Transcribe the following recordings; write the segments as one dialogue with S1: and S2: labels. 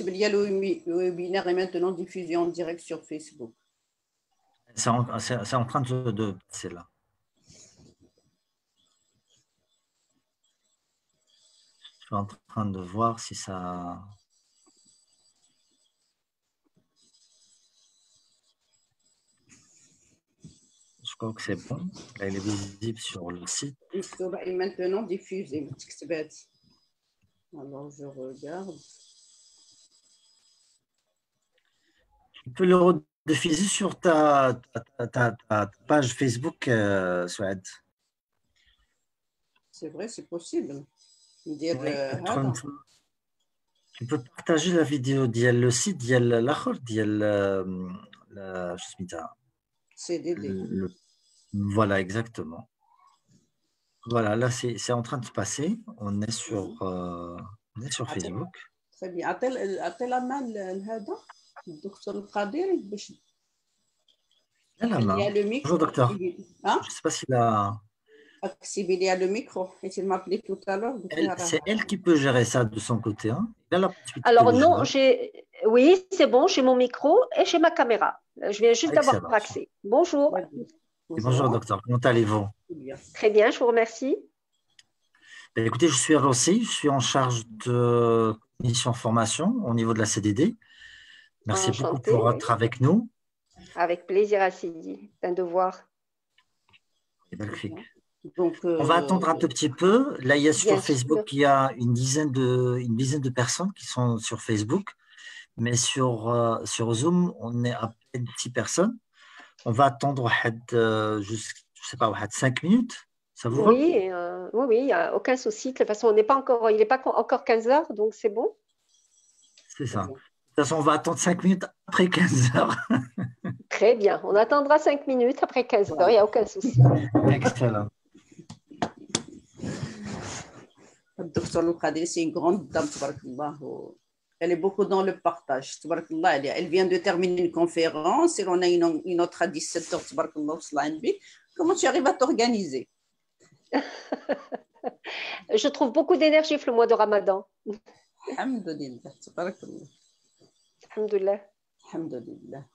S1: Il y a le webinaire est maintenant diffusé en direct sur Facebook.
S2: C'est en train de passer là. Je suis en train de voir si ça... Je crois que c'est bon. Là, il est visible sur le site.
S1: Il est maintenant diffusé. Alors, je regarde.
S2: Tu peux le rediffuser sur ta page Facebook, Souad.
S1: C'est vrai, c'est possible.
S2: Tu peux partager la vidéo ديال le site ديال الآخر ديال شو سميتها
S1: CDD.
S2: Voilà, exactement. Voilà, là, c'est en train de se passer. On est sur Facebook.
S1: Très bien. أعطي la main لهذا الدكتور القادري باش
S2: Il y a la main.
S1: Il y a le micro.
S2: Bonjour, docteur.
S1: Hein?
S2: Je ne sais pas s'il a...
S1: Il y a le micro. Et il m'a appelé tout à l'heure.
S2: C'est elle qui peut gérer ça de son côté. Hein. Il a la possibilité
S3: Alors
S2: de
S3: non,
S2: gérer.
S3: oui, c'est bon, j'ai mon micro et j'ai ma caméra. Je viens juste d'avoir accès. Bonjour.
S2: Bonjour, docteur. Comment allez-vous?
S3: Très bien, je vous remercie.
S2: Ben, écoutez, je suis Rossi, je suis en charge de mission formation au niveau de la CDD. Merci beaucoup pour être avec nous.
S3: Avec plaisir, Assidi. C'est un devoir.
S2: Donc, on va attendre un tout petit peu. Là, il y a sur Facebook, il y a une dizaine de personnes qui sont sur Facebook. Mais sur Zoom, on est à peine 6 personnes. On va attendre je ne sais pas, 5 minutes. Ça vous va?
S3: Oui, oui, il n'y a aucun souci. De toute façon, il n'est pas encore 15 heures, donc c'est bon.
S2: C'est ça. De toute façon, on va attendre 5 minutes après 15 heures.
S3: Très bien. On attendra 5 minutes après 15 heures, il n'y a aucun souci.
S2: Excellent.
S1: Docteur Loukhadri, c'est une grande dame, elle est beaucoup dans le partage. Elle vient de terminer une conférence et on a une autre à 17h. Comment tu arrives à t'organiser?
S3: Je trouve beaucoup d'énergie le mois de Ramadan.
S1: Alhamdulillah.
S3: Alhamdulillah.
S1: Alhamdulillah.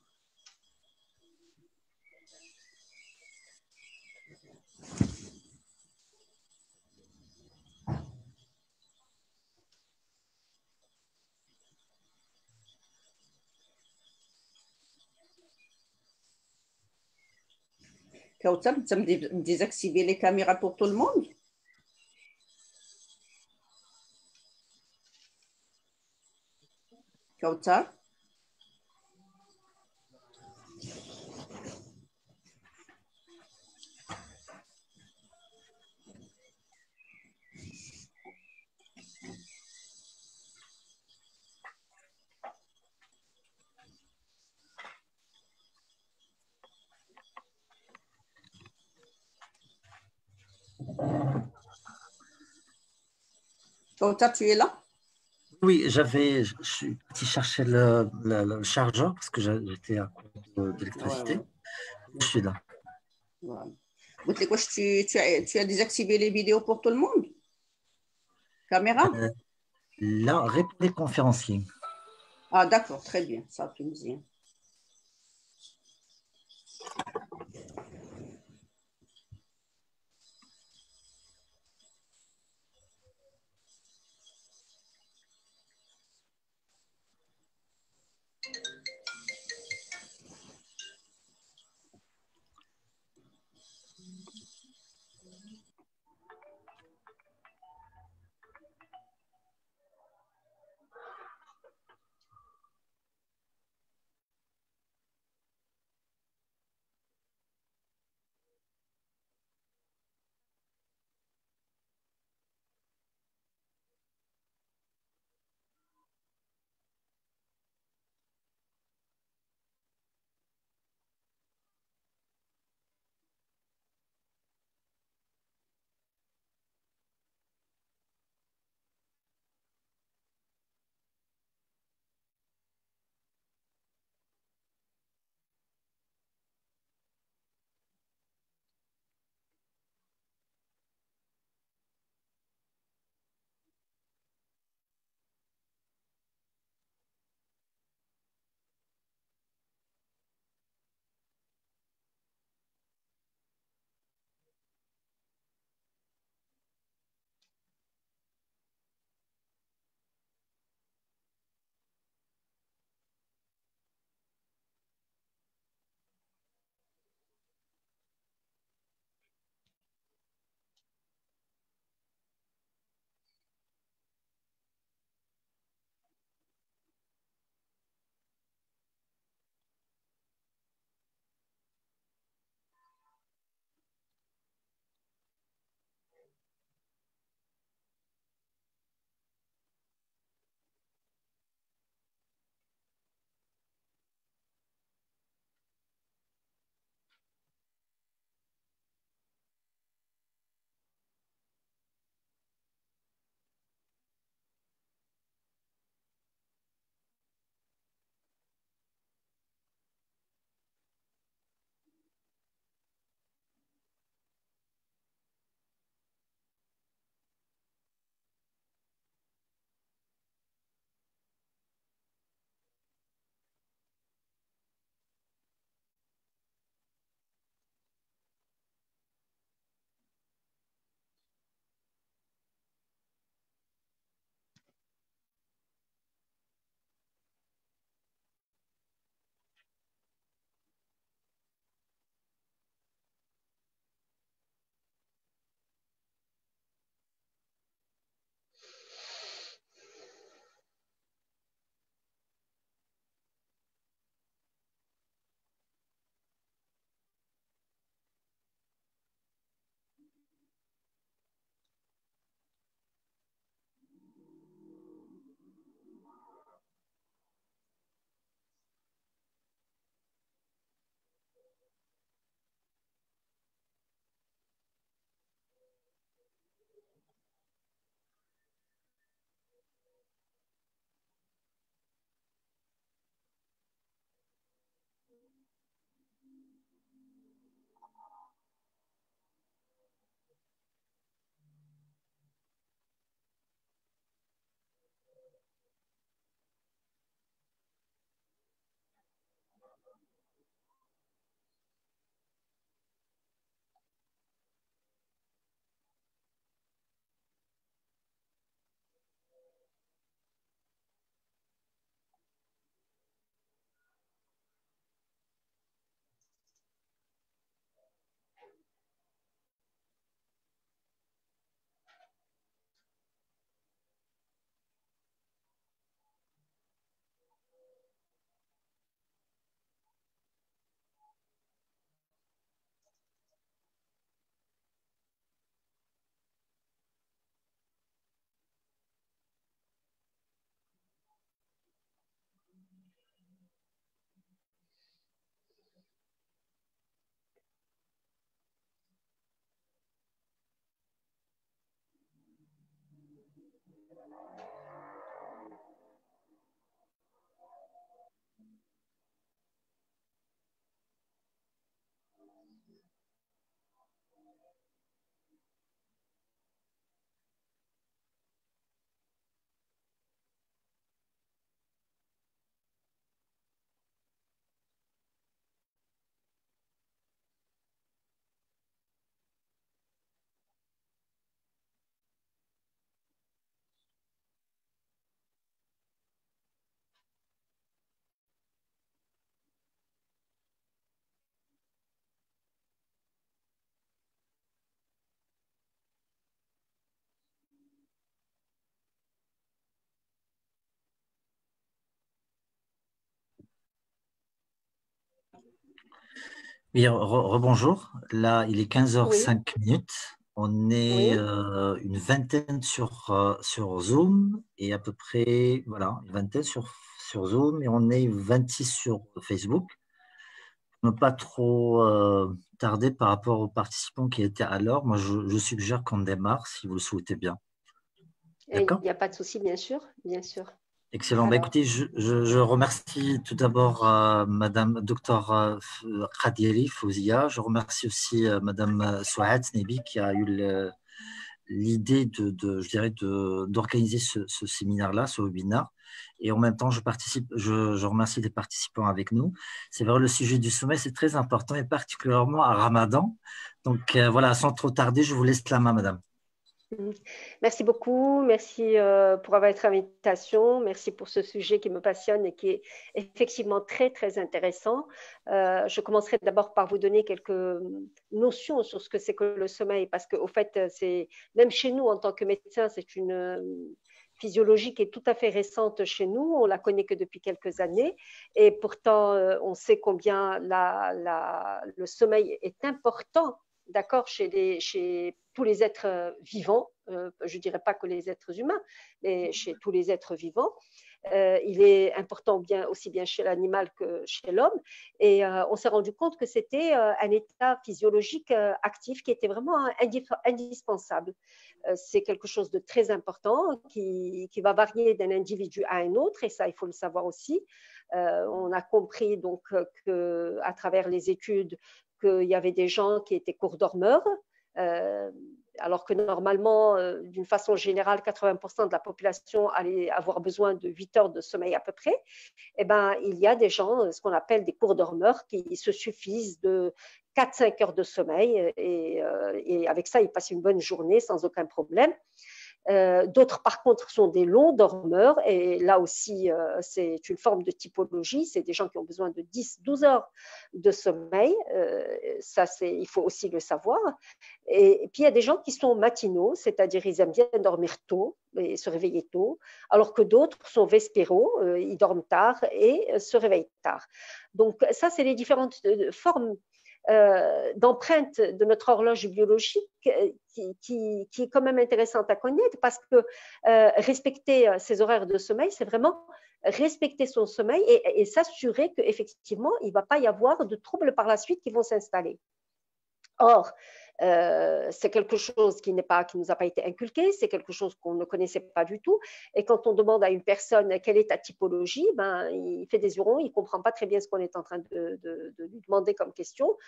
S1: Kautar, tu me désactiver les caméras pour tout le monde? Kautar? Kautar, tu es là?
S2: Oui, je suis parti chercher le chargeur parce que j'étais à court d'électricité. Je suis là.
S1: Voilà. Tu as désactivé les vidéos pour tout le monde? Caméra?
S2: Là, répondez conférencier.
S1: Ah, d'accord, très bien. Ça, tu me dis.
S2: Oui, rebonjour. Là, il est 15h05.
S3: Oui,
S2: On est
S3: oui.
S2: une vingtaine sur Zoom et à peu près, voilà, une vingtaine sur Zoom et on est 26 sur Facebook. Pour ne pas trop tarder par rapport aux participants qui étaient à l'heure, moi, je suggère qu'on démarre si vous le souhaitez bien.
S3: Il
S2: D'accord?
S3: n'y a pas de souci, bien sûr, bien sûr.
S2: Excellent. Bah,
S3: Alors,
S2: écoutez, je remercie tout d'abord Madame Dr Khadiri Fouzia. Je remercie aussi Madame Souad Nebi qui a eu l'idée je dirais, d'organiser ce séminaire-là, ce webinaire. Et en même temps, je remercie les participants avec nous. C'est vrai, le sujet du sommeil, c'est très important et particulièrement à Ramadan. Donc voilà, sans trop tarder, je vous laisse la main, Madame.
S3: merci beaucoup, merci pour votre invitation, merci pour ce sujet qui me passionne et qui est effectivement très, très intéressant. Je commencerai d'abord par vous donner quelques notions sur ce que c'est que le sommeil, parce qu'au fait, même chez nous, en tant que médecin, c'est une physiologie qui est tout à fait récente chez nous, on la connaît que depuis quelques années, et pourtant, on sait combien le sommeil est important, d'accord, chez tous les êtres vivants, je ne dirais pas que les êtres humains, mais chez tous les êtres vivants. Il est important aussi bien chez l'animal que chez l'homme. Et on s'est rendu compte que c'était un état physiologique actif qui était vraiment indispensable. C'est quelque chose de très important qui va varier d'un individu à un autre, et ça, il faut le savoir aussi. On a compris donc qu'à travers les études, qu'il y avait des gens qui étaient courts dormeurs, alors que normalement, d'une façon générale, 80% de la population allait avoir besoin de 8 heures de sommeil à peu près. Eh ben, il y a des gens, ce qu'on appelle des courts dormeurs, qui se suffisent de 4-5 heures de sommeil et avec ça, ils passent une bonne journée sans aucun problème. D'autres, par contre, sont des longs dormeurs et là aussi, c'est une forme de typologie. C'est des gens qui ont besoin de 10-12 heures de sommeil. Ça, il faut aussi le savoir. Et puis, il y a des gens qui sont matinaux, c'est-à-dire ils aiment bien dormir tôt et se réveiller tôt, alors que d'autres sont vespéraux, ils dorment tard et se réveillent tard. Donc, ça, c'est les différentes formes d'empreinte de notre horloge biologique qui est quand même intéressante à connaître parce que respecter ses horaires de sommeil, c'est vraiment respecter son sommeil et s'assurer qu'effectivement, il ne va pas y avoir de troubles par la suite qui vont s'installer. Or, c'est quelque chose qui nous a pas été inculqué, c'est quelque chose qu'on ne connaissait pas du tout. Et quand on demande à une personne quelle est ta typologie, ben, il fait des hurons, il ne comprend pas très bien ce qu'on est en train de lui demander comme question.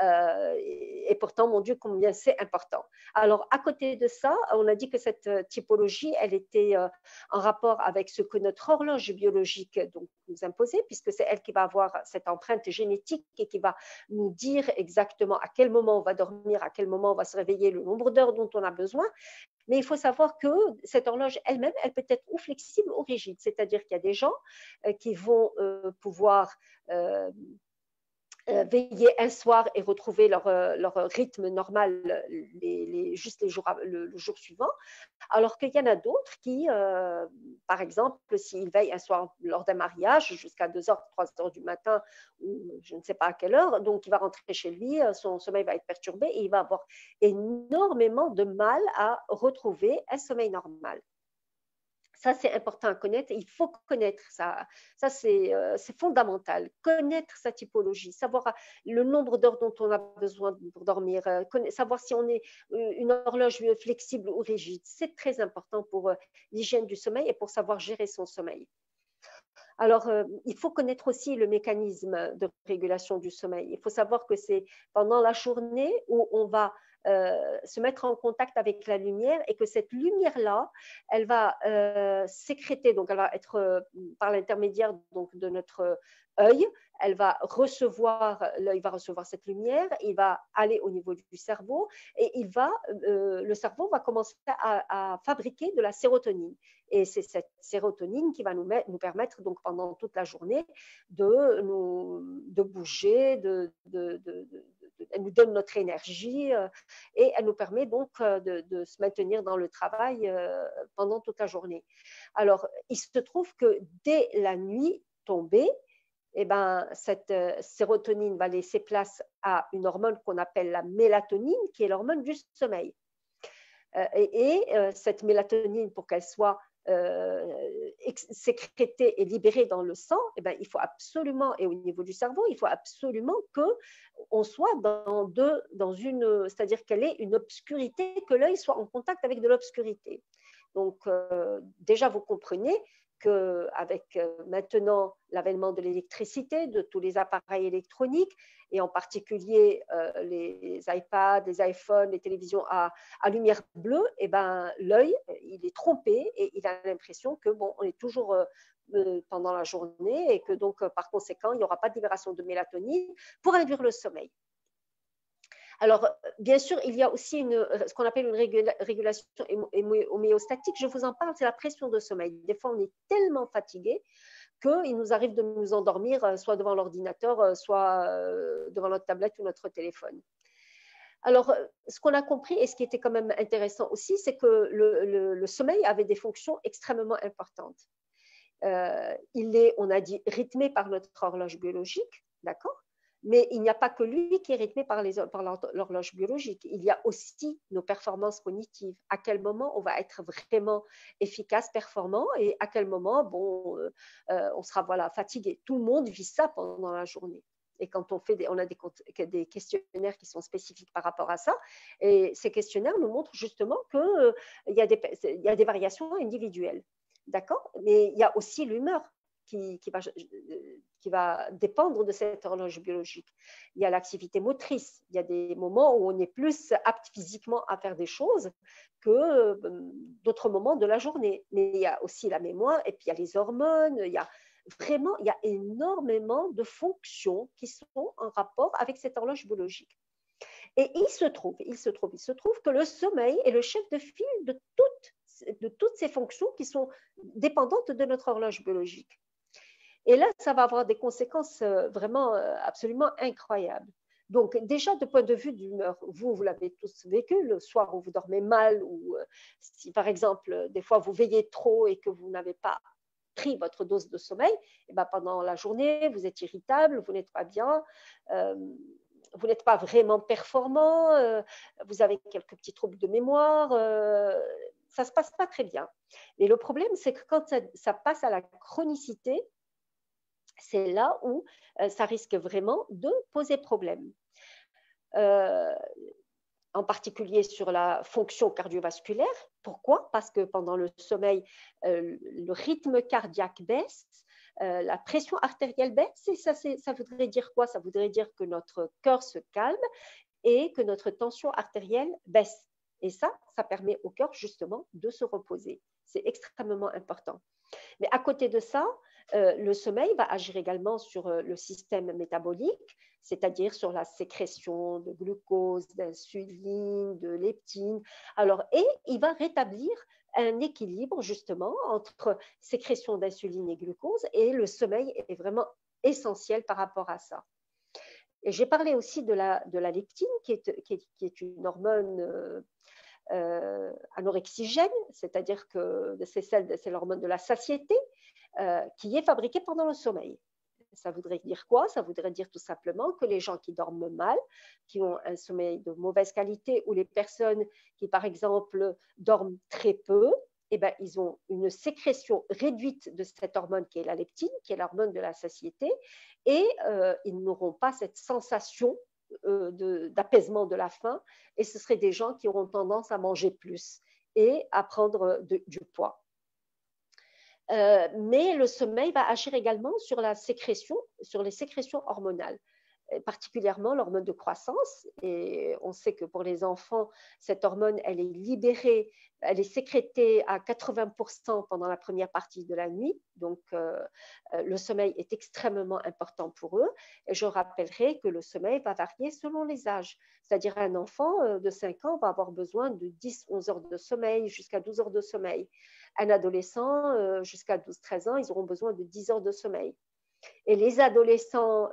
S3: Et pourtant, mon Dieu, combien c'est important. Alors, à côté de ça, on a dit que cette typologie, elle était en rapport avec ce que notre horloge biologique donc, nous imposait, puisque c'est elle qui va avoir cette empreinte génétique et qui va nous dire exactement à quel moment on va dormir, à quel moment on va se réveiller, le nombre d'heures dont on a besoin. Mais il faut savoir que cette horloge elle-même, elle peut être ou flexible ou rigide. C'est-à-dire qu'il y a des gens qui vont pouvoir veiller un soir et retrouver leur rythme normal juste le jour suivant, alors qu'il y en a d'autres qui, par exemple, s'ils veillent un soir lors d'un mariage jusqu'à 2h, 3h du matin, ou je ne sais pas à quelle heure, donc il va rentrer chez lui, son sommeil va être perturbé et il va avoir énormément de mal à retrouver un sommeil normal. Ça, c'est important à connaître. Il faut connaître ça. Ça, c'est fondamental. Connaître sa typologie, savoir le nombre d'heures dont on a besoin pour dormir, savoir si on est une horloge flexible ou rigide. C'est très important pour l'hygiène du sommeil et pour savoir gérer son sommeil. Alors, il faut connaître aussi le mécanisme de régulation du sommeil. Il faut savoir que c'est pendant la journée où on va se mettre en contact avec la lumière et que cette lumière-là, elle va sécréter, donc elle va être par l'intermédiaire donc, de notre œil, l'œil va recevoir cette lumière, il va aller au niveau du cerveau et le cerveau va commencer à fabriquer de la sérotonine. Et c'est cette sérotonine qui va nous permettre donc pendant toute la journée de bouger, elle nous donne notre énergie et elle nous permet donc de se maintenir dans le travail pendant toute la journée. Alors, il se trouve que dès la nuit tombée, eh ben, cette sérotonine va laisser place à une hormone qu'on appelle la mélatonine, qui est l'hormone du sommeil. Cette mélatonine, pour qu'elle soit sécrétée et libérée dans le sang, eh ben, il faut absolument, et au niveau du cerveau, il faut absolument qu'on soit dans une, c'est-à-dire qu'elle ait une obscurité, que l'œil soit en contact avec de l'obscurité. Donc, déjà, vous comprenez qu'avec maintenant l'avènement de l'électricité, de tous les appareils électroniques, et en particulier les iPads, les iPhones, les télévisions à lumière bleue, eh ben, l'œil, il est trompé et il a l'impression que bon, on est toujours pendant la journée et que donc, par conséquent, il n'y aura pas de libération de mélatonine pour induire le sommeil. Alors, bien sûr, il y a aussi ce qu'on appelle une régulation homéostatique. Je vous en parle, c'est la pression de sommeil. Des fois, on est tellement fatigué qu'il nous arrive de nous endormir soit devant l'ordinateur, soit devant notre tablette ou notre téléphone. Alors, ce qu'on a compris et ce qui était quand même intéressant aussi, c'est que le sommeil avait des fonctions extrêmement importantes. Il est, on a dit, rythmé par notre horloge biologique, d'accord ? Mais il n'y a pas que lui qui est rythmé par l'horloge biologique. Il y a aussi nos performances cognitives. À quel moment on va être vraiment efficace, performant, et à quel moment bon, on sera voilà, fatigué. Tout le monde vit ça pendant la journée. Et quand on a des questionnaires qui sont spécifiques par rapport à ça, et ces questionnaires nous montrent justement qu'il y a des variations individuelles. D'accord ? Mais il y a aussi l'humeur qui va dépendre de cette horloge biologique. Il y a l'activité motrice. Il y a des moments où on est plus apte physiquement à faire des choses que d'autres moments de la journée. Mais il y a aussi la mémoire, et puis il y a les hormones, il y a énormément de fonctions qui sont en rapport avec cette horloge biologique. Et il se trouve que le sommeil est le chef de file de toutes ces fonctions qui sont dépendantes de notre horloge biologique. Et là, ça va avoir des conséquences vraiment absolument incroyables. Donc, déjà, de point de vue d'humeur, vous l'avez tous vécu, le soir où vous dormez mal, ou si, par exemple, des fois, vous veillez trop et que vous n'avez pas pris votre dose de sommeil, et ben pendant la journée, vous êtes irritable, vous n'êtes pas bien, vous n'êtes pas vraiment performant, vous avez quelques petits troubles de mémoire, ça ne se passe pas très bien. Mais le problème, c'est que quand ça passe à la chronicité, c'est là où ça risque vraiment de poser problème. En particulier sur la fonction cardiovasculaire. Pourquoi ? Parce que pendant le sommeil, le rythme cardiaque baisse, la pression artérielle baisse, et ça voudrait dire quoi ? Ça voudrait dire que notre cœur se calme et que notre tension artérielle baisse. Et ça permet au cœur justement de se reposer. C'est extrêmement important. Mais à côté de ça, le sommeil va agir également sur le système métabolique, c'est-à-dire sur la sécrétion de glucose, d'insuline, de leptine. Alors, et il va rétablir un équilibre justement entre sécrétion d'insuline et glucose, et le sommeil est vraiment essentiel par rapport à ça. Et j'ai parlé aussi de la leptine, qui est une hormone anorexigène, c'est-à-dire que c'est l'hormone de la satiété, qui est fabriquée pendant le sommeil. Ça voudrait dire quoi ? Ça voudrait dire tout simplement que les gens qui dorment mal, qui ont un sommeil de mauvaise qualité, ou les personnes qui, par exemple, dorment très peu, eh ben, ils ont une sécrétion réduite de cette hormone qui est la leptine, qui est l'hormone de la satiété, et ils n'auront pas cette sensation d'apaisement de la faim, et ce seraient des gens qui auront tendance à manger plus et à prendre du poids. Mais le sommeil va agir également sur les sécrétions hormonales, particulièrement l'hormone de croissance. Et on sait que pour les enfants, cette hormone, elle est libérée, elle est sécrétée à 80% pendant la première partie de la nuit. Donc, le sommeil est extrêmement important pour eux. Et je rappellerai que le sommeil va varier selon les âges. C'est-à-dire un enfant de 5 ans va avoir besoin de 10-11 heures de sommeil, jusqu'à 12 heures de sommeil. Un adolescent, jusqu'à 12-13 ans, ils auront besoin de 10 heures de sommeil. Et les adolescents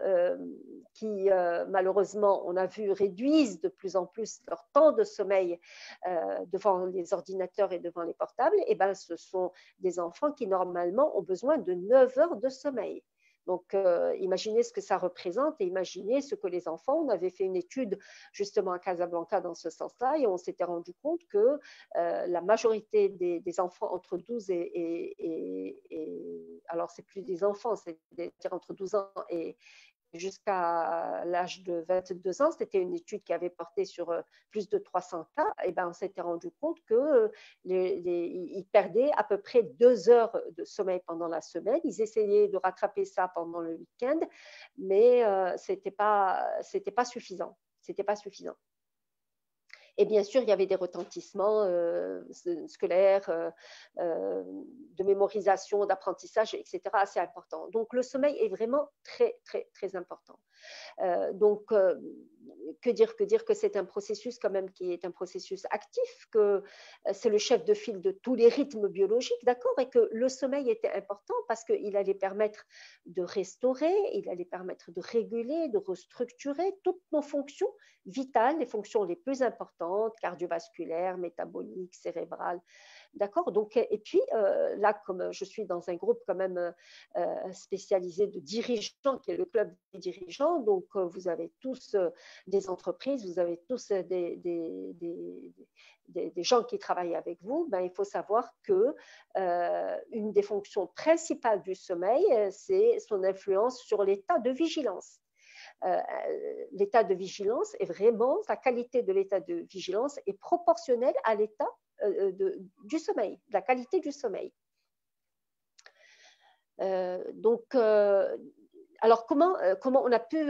S3: qui, malheureusement, on a vu, réduisent de plus en plus leur temps de sommeil devant les ordinateurs et devant les portables, eh ben, ce sont des enfants qui, normalement, ont besoin de 9 heures de sommeil. Donc, imaginez ce que ça représente et imaginez ce que les enfants, on avait fait une étude justement à Casablanca dans ce sens-là et on s'était rendu compte que la majorité des enfants entre 12 alors c'est plus des enfants, c'est-à-dire entre 12 ans et jusqu'à l'âge de 22 ans, c'était une étude qui avait porté sur plus de 300 cas, et ben on s'était rendu compte qu'ils perdaient à peu près 2 heures de sommeil pendant la semaine. Ils essayaient de rattraper ça pendant le week-end, mais c'était pas suffisant. C'était pas suffisant. Et bien sûr, il y avait des retentissements scolaires, de mémorisation, d'apprentissage, etc., assez importants. Donc, le sommeil est vraiment très, très, très important. Donc, que dire que c'est un processus quand même qui est un processus actif, que c'est le chef de file de tous les rythmes biologiques, d'accord, et que le sommeil était important parce qu'il allait permettre de restaurer, il allait permettre de réguler, de restructurer toutes nos fonctions vitales, les fonctions les plus importantes, cardiovasculaires, métaboliques, cérébrales. D'accord. Donc, et puis, là, comme je suis dans un groupe quand même spécialisé de dirigeants, qui est le club des dirigeants, donc vous avez tous des entreprises, vous avez tous des gens qui travaillent avec vous, ben, il faut savoir que une des fonctions principales du sommeil, c'est son influence sur l'état de vigilance. L'état de vigilance est vraiment, la qualité de l'état de vigilance est proportionnelle à l'état du sommeil, de la qualité du sommeil. Alors comment on a pu,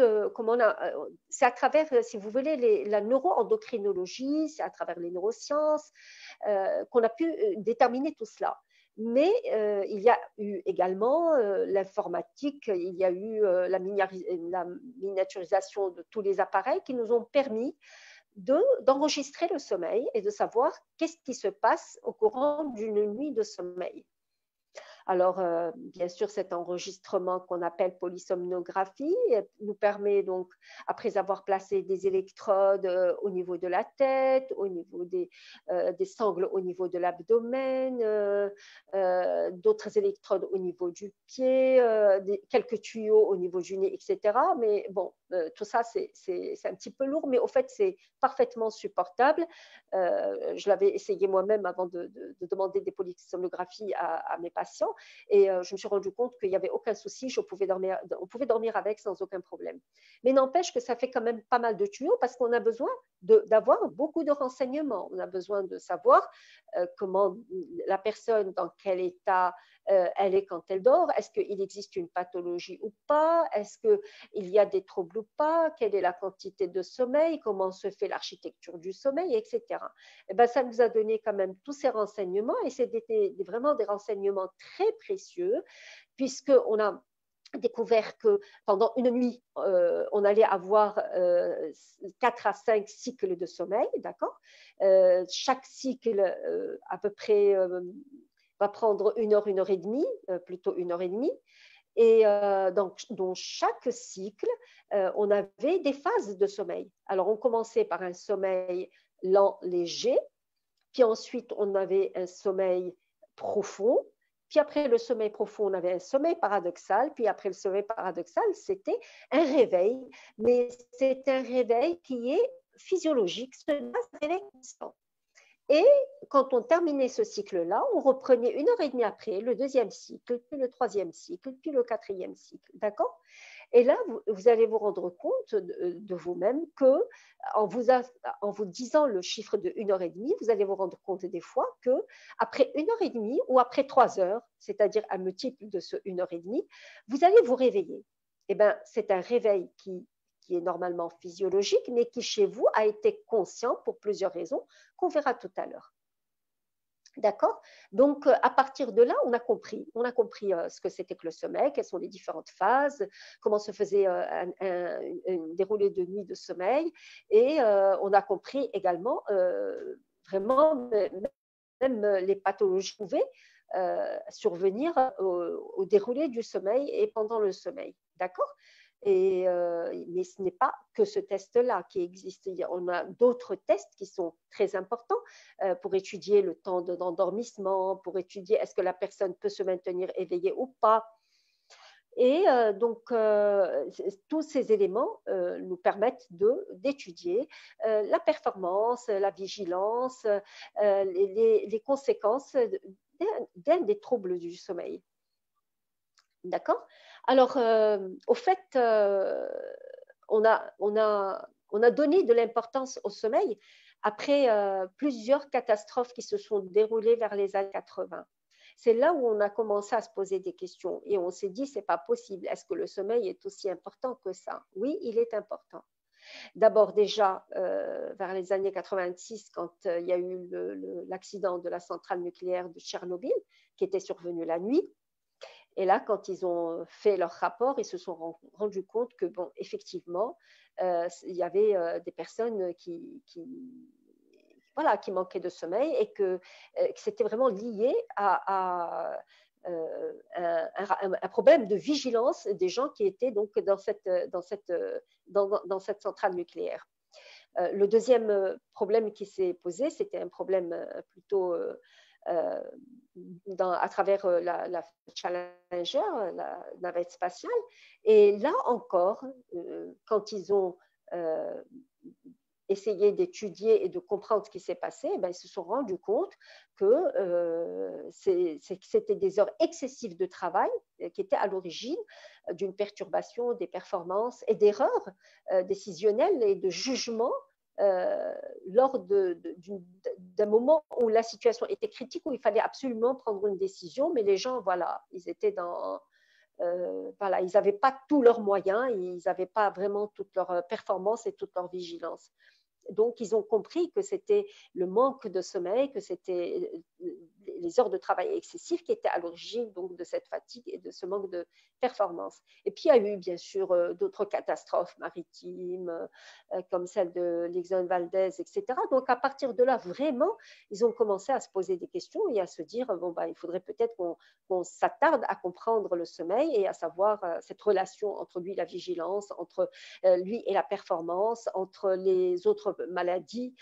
S3: c'est à travers, si vous voulez, la neuroendocrinologie, c'est à travers les neurosciences qu'on a pu déterminer tout cela. Mais il y a eu également l'informatique, il y a eu la miniaturisation de tous les appareils qui nous ont permis d'enregistrer le sommeil et de savoir qu'est-ce qui se passe au courant d'une nuit de sommeil. Alors, bien sûr, cet enregistrement qu'on appelle polysomnographie nous permet donc, après avoir placé des électrodes au niveau de la tête, au niveau des sangles au niveau de l'abdomen, d'autres électrodes au niveau du pied, quelques tuyaux au niveau du nez, etc. Mais bon, tout ça, c'est un petit peu lourd, mais au fait, c'est parfaitement supportable. Je l'avais essayé moi-même avant de demander des polysomnographies à mes patients. Et je me suis rendu compte qu'il n'y avait aucun souci, on pouvait dormir avec sans aucun problème. Mais n'empêche que ça fait quand même pas mal de tuyaux parce qu'on a besoin d'avoir beaucoup de renseignements. On a besoin de savoir comment la personne, dans quel état elle est quand elle dort, est-ce qu'il existe une pathologie ou pas, est-ce qu'il y a des troubles ou pas, quelle est la quantité de sommeil, comment se fait l'architecture du sommeil, etc. Et ben, ça nous a donné quand même tous ces renseignements et c'était vraiment des renseignements très précieux puisqu'on a découvert que pendant une nuit, on allait avoir 4 à 5 cycles de sommeil, d'accord. Chaque cycle, à peu près, va prendre 1 heure, 1 heure et demie, plutôt 1 heure et demie. Et donc, dans chaque cycle, on avait des phases de sommeil. Alors, on commençait par un sommeil lent, léger, puis ensuite, on avait un sommeil profond, puis après le sommeil profond, on avait un sommeil paradoxal, puis après le sommeil paradoxal, c'était un réveil, mais c'est un réveil qui est physiologique, c'est un réveil constant. Et quand on terminait ce cycle-là, on reprenait 1 heure et demie après le 2e cycle, puis le 3e cycle, puis le 4e cycle, d'accord? Et là, vous allez vous rendre compte de vous-même que, en vous disant le chiffre de 1 heure et demie, vous allez vous rendre compte des fois qu'après 1 heure et demie ou après 3 heures, c'est-à-dire un multiple de ce 1 heure et demie, vous allez vous réveiller. Eh bien, c'est un réveil qui est normalement physiologique, mais qui chez vous a été conscient pour plusieurs raisons qu'on verra tout à l'heure. D'accord? Donc, à partir de là, on a compris ce que c'était que le sommeil, quelles sont les différentes phases, comment se faisait un déroulé de nuit de sommeil, et on a compris également vraiment même les pathologies pouvaient survenir au déroulé du sommeil et pendant le sommeil. D'accord? Mais ce n'est pas que ce test-là qui existe. On a d'autres tests qui sont très importants pour étudier le temps d'endormissement, pour étudier est-ce que la personne peut se maintenir éveillée ou pas. Et tous ces éléments nous permettent d'étudier la performance, la vigilance, les conséquences d'un des troubles du sommeil. D'accord? Alors, au fait, on a donné de l'importance au sommeil après plusieurs catastrophes qui se sont déroulées vers les années 80. C'est là où on a commencé à se poser des questions et on s'est dit, c'est pas possible. Est-ce que le sommeil est aussi important que ça? Oui, il est important. D'abord déjà, vers les années 86, quand il y a eu l'accident de la centrale nucléaire de Tchernobyl, qui était survenu la nuit. Et là, quand ils ont fait leur rapport, ils se sont rendus compte que, bon, effectivement, il y avait des personnes qui manquaient de sommeil et que c'était vraiment lié à un problème de vigilance des gens qui étaient donc dans cette centrale nucléaire. Le deuxième problème qui s'est posé, c'était un problème plutôt à travers la Challenger, la navette spatiale. Et là encore, quand ils ont essayé d'étudier et de comprendre ce qui s'est passé, ils se sont rendus compte que c'était des heures excessives de travail qui étaient à l'origine d'une perturbation des performances et d'erreurs décisionnelles et de jugement lors d'un moment où la situation était critique, où il fallait absolument prendre une décision, mais les gens, voilà, ils étaient dans... voilà, ils n'avaient pas tous leurs moyens, ils n'avaient pas vraiment toute leur performance et toute leur vigilance. Donc, ils ont compris que c'était le manque de sommeil, que c'était les heures de travail excessives qui étaient à l'origine donc de cette fatigue et de ce manque de performance. Et puis, il y a eu bien sûr d'autres catastrophes maritimes, comme celle de l'Exxon Valdez, etc. Donc, à partir de là, vraiment, ils ont commencé à se poser des questions et à se dire, bon, il faudrait peut-être qu'on s'attarde à comprendre le sommeil et à savoir cette relation entre lui et la vigilance, entre lui et la performance, entre les autres maladies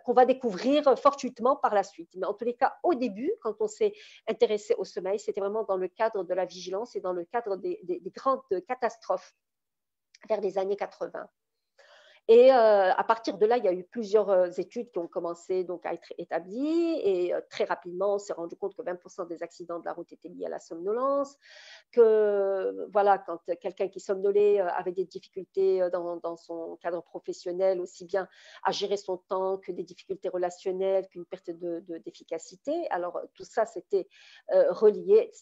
S3: qu'on va découvrir fortuitement par la suite. Mais en tous les cas, au début, quand on s'est intéressé au sommeil, c'était vraiment dans le cadre de la vigilance et dans le cadre des grandes catastrophes vers les années 80. Et à partir de là, il y a eu plusieurs études qui ont commencé donc à être établies et très rapidement, on s'est rendu compte que 20% des accidents de la route étaient liés à la somnolence, que voilà, quand quelqu'un qui somnolait avait des difficultés dans son cadre professionnel, aussi bien à gérer son temps que des difficultés relationnelles, qu'une perte d'efficacité. Alors tout ça, c'était relié,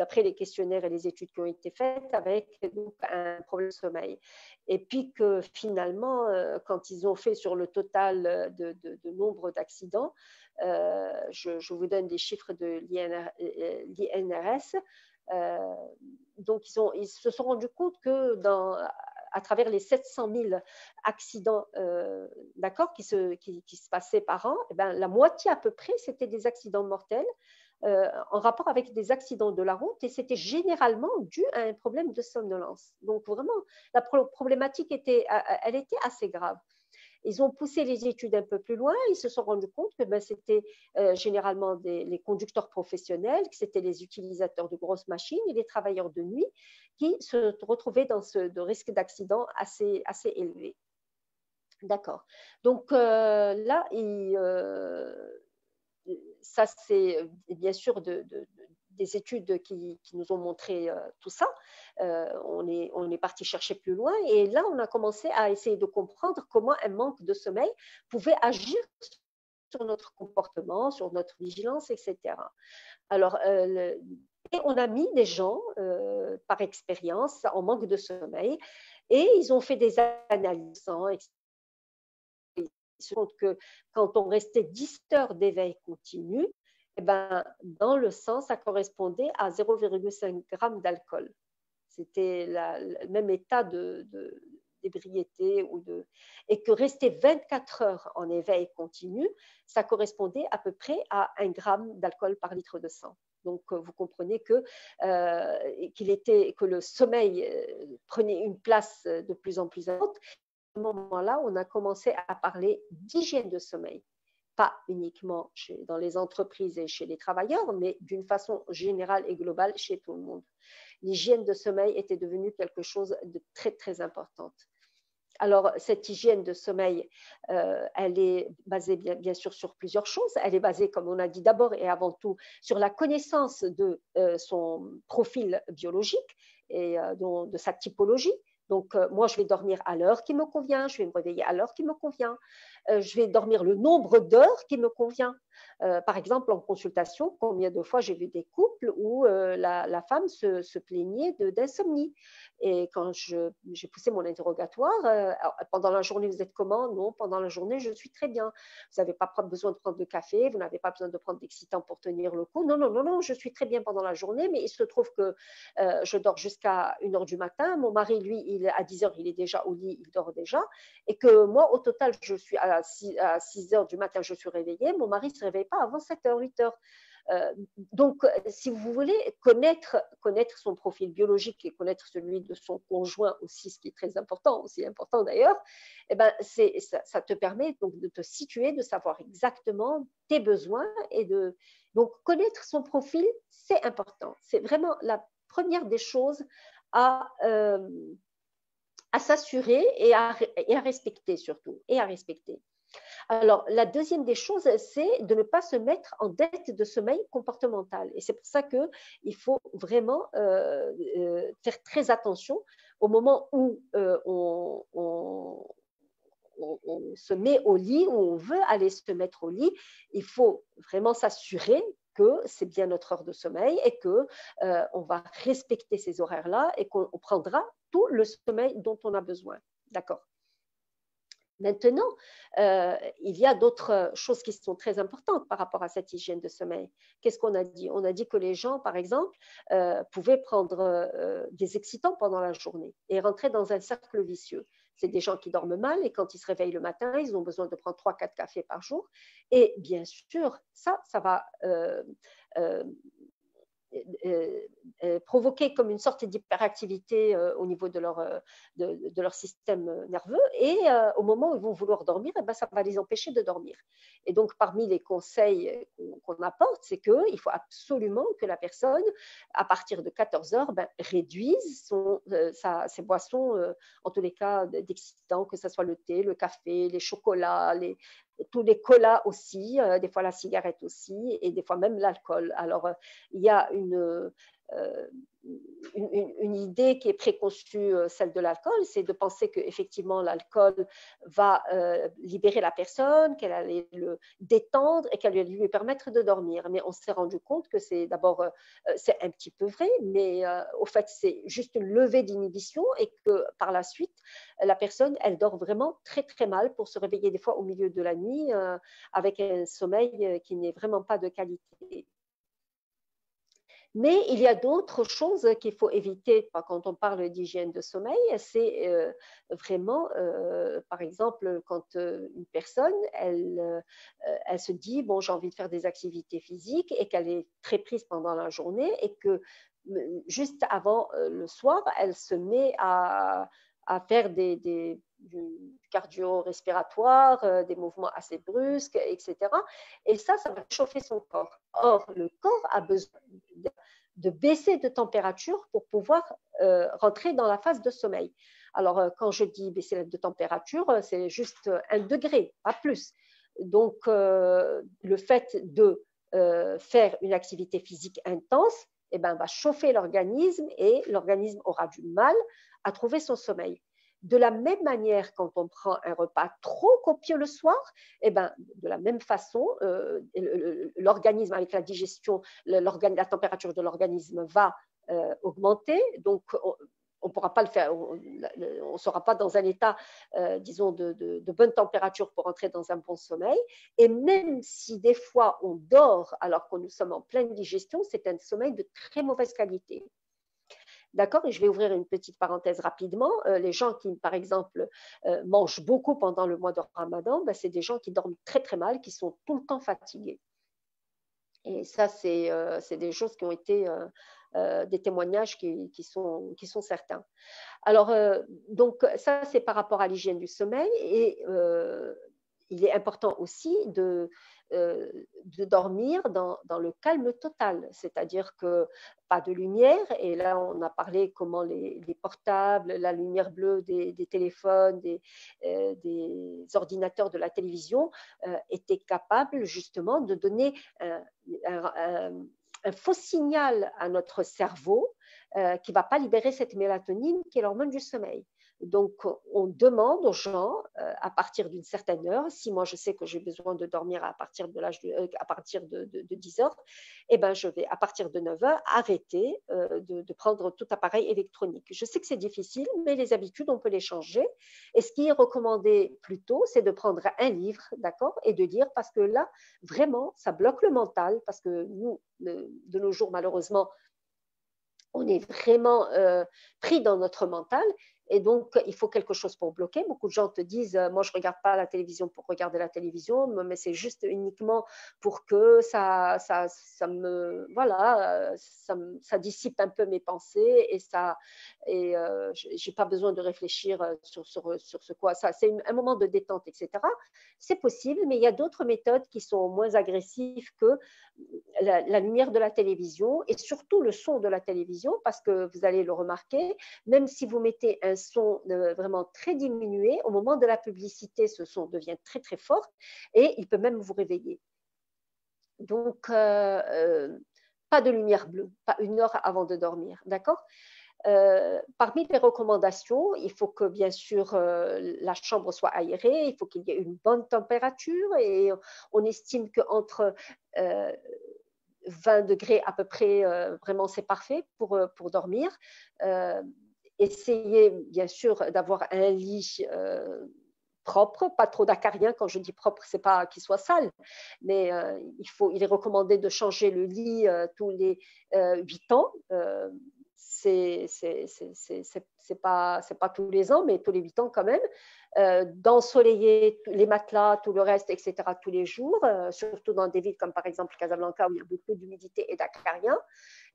S3: d'après les questionnaires et les études qui ont été faites, avec donc, un problème de sommeil. Et puis que finalement, quand ils ont fait sur le total de nombre d'accidents, je vous donne des chiffres de l'INRS, donc ils se sont rendus compte que à travers les 700 000 accidents qui se passaient par an, la moitié à peu près, c'était des accidents mortels, en rapport avec des accidents de la route, et c'était généralement dû à un problème de somnolence. Donc vraiment, la problématique était assez grave. Ils ont poussé les études un peu plus loin, ils se sont rendus compte que c'était généralement les conducteurs professionnels, que c'était les utilisateurs de grosses machines et les travailleurs de nuit qui se retrouvaient dans ce risque d'accident assez élevé. D'accord. Donc là, ça, c'est bien sûr des études qui nous ont montré tout ça. On est parti chercher plus loin et là, on a commencé à essayer de comprendre comment un manque de sommeil pouvait agir sur notre comportement, sur notre vigilance, etc. Alors, et on a mis des gens, par expérience, en manque de sommeil et ils ont fait des analyses, se rend compte que quand on restait 10 heures d'éveil continu, dans le sang, ça correspondait à 0,5 g d'alcool. C'était le même état d'ébriété. Et que rester 24 heures en éveil continu, ça correspondait à peu près à 1 gramme d'alcool par litre de sang. Donc, vous comprenez que le sommeil prenait une place de plus en plus importante. À ce moment-là, on a commencé à parler d'hygiène de sommeil. pas uniquement dans les entreprises et chez les travailleurs, mais d'une façon générale et globale chez tout le monde. L'hygiène de sommeil était devenue quelque chose de très, très importante. Alors, cette hygiène de sommeil, elle est basée bien sûr sur plusieurs choses. Elle est basée, comme on a dit d'abord et avant tout, sur la connaissance de son profil biologique et de sa typologie. Donc, moi, je vais dormir à l'heure qui me convient, je vais me réveiller à l'heure qui me convient, je vais dormir le nombre d'heures qui me convient. Par exemple, en consultation, combien de fois j'ai vu des couples où la femme se plaignait d'insomnie. Et quand j'ai poussé mon interrogatoire, pendant la journée, vous êtes comment? Non, pendant la journée, je suis très bien. Vous n'avez pas besoin de prendre de café, vous n'avez pas besoin de prendre d'excitant pour tenir le coup. Non, non, non, non, je suis très bien pendant la journée, mais il se trouve que je dors jusqu'à 1h du matin. Mon mari, lui, à 10h, il est déjà au lit, il dort déjà. Et que moi, au total, je suis à 6h du matin, je suis réveillée. Mon mari ne se réveille pas avant 7h, 8h. Donc, si vous voulez connaître son profil biologique et connaître celui de son conjoint aussi, ce qui est très important, aussi important d'ailleurs, eh ben, ça te permet donc de te situer, de savoir exactement tes besoins donc connaître son profil, c'est important. C'est vraiment la première des choses à s'assurer et à respecter surtout, et à respecter. Alors, la deuxième des choses, c'est de ne pas se mettre en dette de sommeil comportemental. Et c'est pour ça qu'il faut vraiment faire très attention au moment où on se met au lit, où on veut aller se mettre au lit. Il faut vraiment s'assurer que c'est bien notre heure de sommeil et qu'on va respecter ces horaires-là et qu'on prendra tout le sommeil dont on a besoin. D'accord ? Maintenant, il y a d'autres choses qui sont très importantes par rapport à cette hygiène de sommeil. Qu'est-ce qu'on a dit? On a dit que les gens, par exemple, pouvaient prendre des excitants pendant la journée et rentrer dans un cercle vicieux. C'est des gens qui dorment mal et quand ils se réveillent le matin, ils ont besoin de prendre 3-4 cafés par jour. Et bien sûr, ça va provoquer comme une sorte d'hyperactivité au niveau de leur système nerveux et au moment où ils vont vouloir dormir, eh ben, ça va les empêcher de dormir. Et donc, parmi les conseils qu'on apporte, c'est qu'il faut absolument que la personne, à partir de 14h, réduise ses boissons, en tous les cas d'excitants, que ce soit le thé, le café, les chocolats, tous les colas aussi, des fois la cigarette aussi, et des fois même l'alcool. Alors, il y a une idée qui est préconçue, celle de l'alcool, c'est de penser qu'effectivement l'alcool va libérer la personne, qu'elle allait le détendre et qu'elle allait lui permettre de dormir. Mais on s'est rendu compte que c'est d'abord, c'est un petit peu vrai, mais au fait c'est juste une levée d'inhibition et que par la suite, la personne, elle dort vraiment très très mal pour se réveiller des fois au milieu de la nuit avec un sommeil qui n'est vraiment pas de qualité. Mais il y a d'autres choses qu'il faut éviter quand on parle d'hygiène de sommeil. C'est vraiment, par exemple, quand une personne, elle se dit, bon, j'ai envie de faire des activités physiques et qu'elle est très prise pendant la journée et que juste avant le soir, elle se met à faire du cardio-respiratoire, des mouvements assez brusques, etc. Et ça va chauffer son corps. Or, le corps a besoin de baisser de température pour pouvoir rentrer dans la phase de sommeil. Alors, quand je dis baisser de température, c'est juste 1 degré, pas plus. Donc, le fait de faire une activité physique intense, eh ben, va chauffer l'organisme et l'organisme aura du mal à trouver son sommeil. De la même manière, quand on prend un repas trop copieux le soir, eh ben, de la même façon, l'organisme, avec la digestion, la température de l'organisme va augmenter. Donc, on ne pourra pas le faire, on ne sera pas dans un état, disons, de bonne température pour entrer dans un bon sommeil. Et même si des fois on dort alors que nous sommes en pleine digestion, c'est un sommeil de très mauvaise qualité. D'accord? Et je vais ouvrir une petite parenthèse rapidement. Les gens qui, par exemple, mangent beaucoup pendant le mois de Ramadan, c'est des gens qui dorment très très mal, qui sont tout le temps fatigués. Et ça, c'est des choses qui ont été des témoignages qui sont certains. Alors, donc ça, c'est par rapport à l'hygiène du sommeil. Et il est important aussi de dormir dans le calme total, c'est-à-dire que pas de lumière, et là on a parlé comment les portables, la lumière bleue des téléphones, des ordinateurs, de la télévision étaient capables justement de donner un faux signal à notre cerveau qui ne va pas libérer cette mélatonine qui est l'hormone du sommeil. Donc, on demande aux gens, à partir d'une certaine heure, si moi je sais que j'ai besoin de dormir à partir de 10 heures, eh ben, je vais, à partir de 9 heures, arrêter de prendre tout appareil électronique. Je sais que c'est difficile, mais les habitudes, on peut les changer. Et ce qui est recommandé plutôt, c'est de prendre un livre, d'accord, et de lire, parce que là, vraiment, ça bloque le mental, parce que nous, de nos jours, malheureusement, on est vraiment pris dans notre mental. Et donc, il faut quelque chose pour bloquer. Beaucoup de gens te disent, moi, je ne regarde pas la télévision pour regarder la télévision, mais c'est juste uniquement pour que ça dissipe un peu mes pensées et je n'ai pas besoin de réfléchir sur ce quoi. C'est un moment de détente, etc. C'est possible, mais il y a d'autres méthodes qui sont moins agressives que la lumière de la télévision et surtout le son de la télévision, parce que vous allez le remarquer, même si vous mettez un son vraiment très diminué, au moment de la publicité, ce son devient très très fort et il peut même vous réveiller. Donc, pas de lumière bleue, pas 1 heure avant de dormir, d'accord ? Parmi les recommandations, il faut que bien sûr la chambre soit aérée, il faut qu'il y ait une bonne température et on estime qu'entre 20 degrés à peu près, vraiment c'est parfait pour dormir. Essayez bien sûr d'avoir un lit propre, pas trop d'acariens. Quand je dis propre, c'est pas qu'il soit sale, mais il est recommandé de changer le lit tous les 8 ans. C'est pas tous les ans, mais tous les 8 ans quand même. D'ensoleiller les matelas, tout le reste, etc. tous les jours, surtout dans des villes comme par exemple Casablanca où il y a beaucoup d'humidité et d'acariens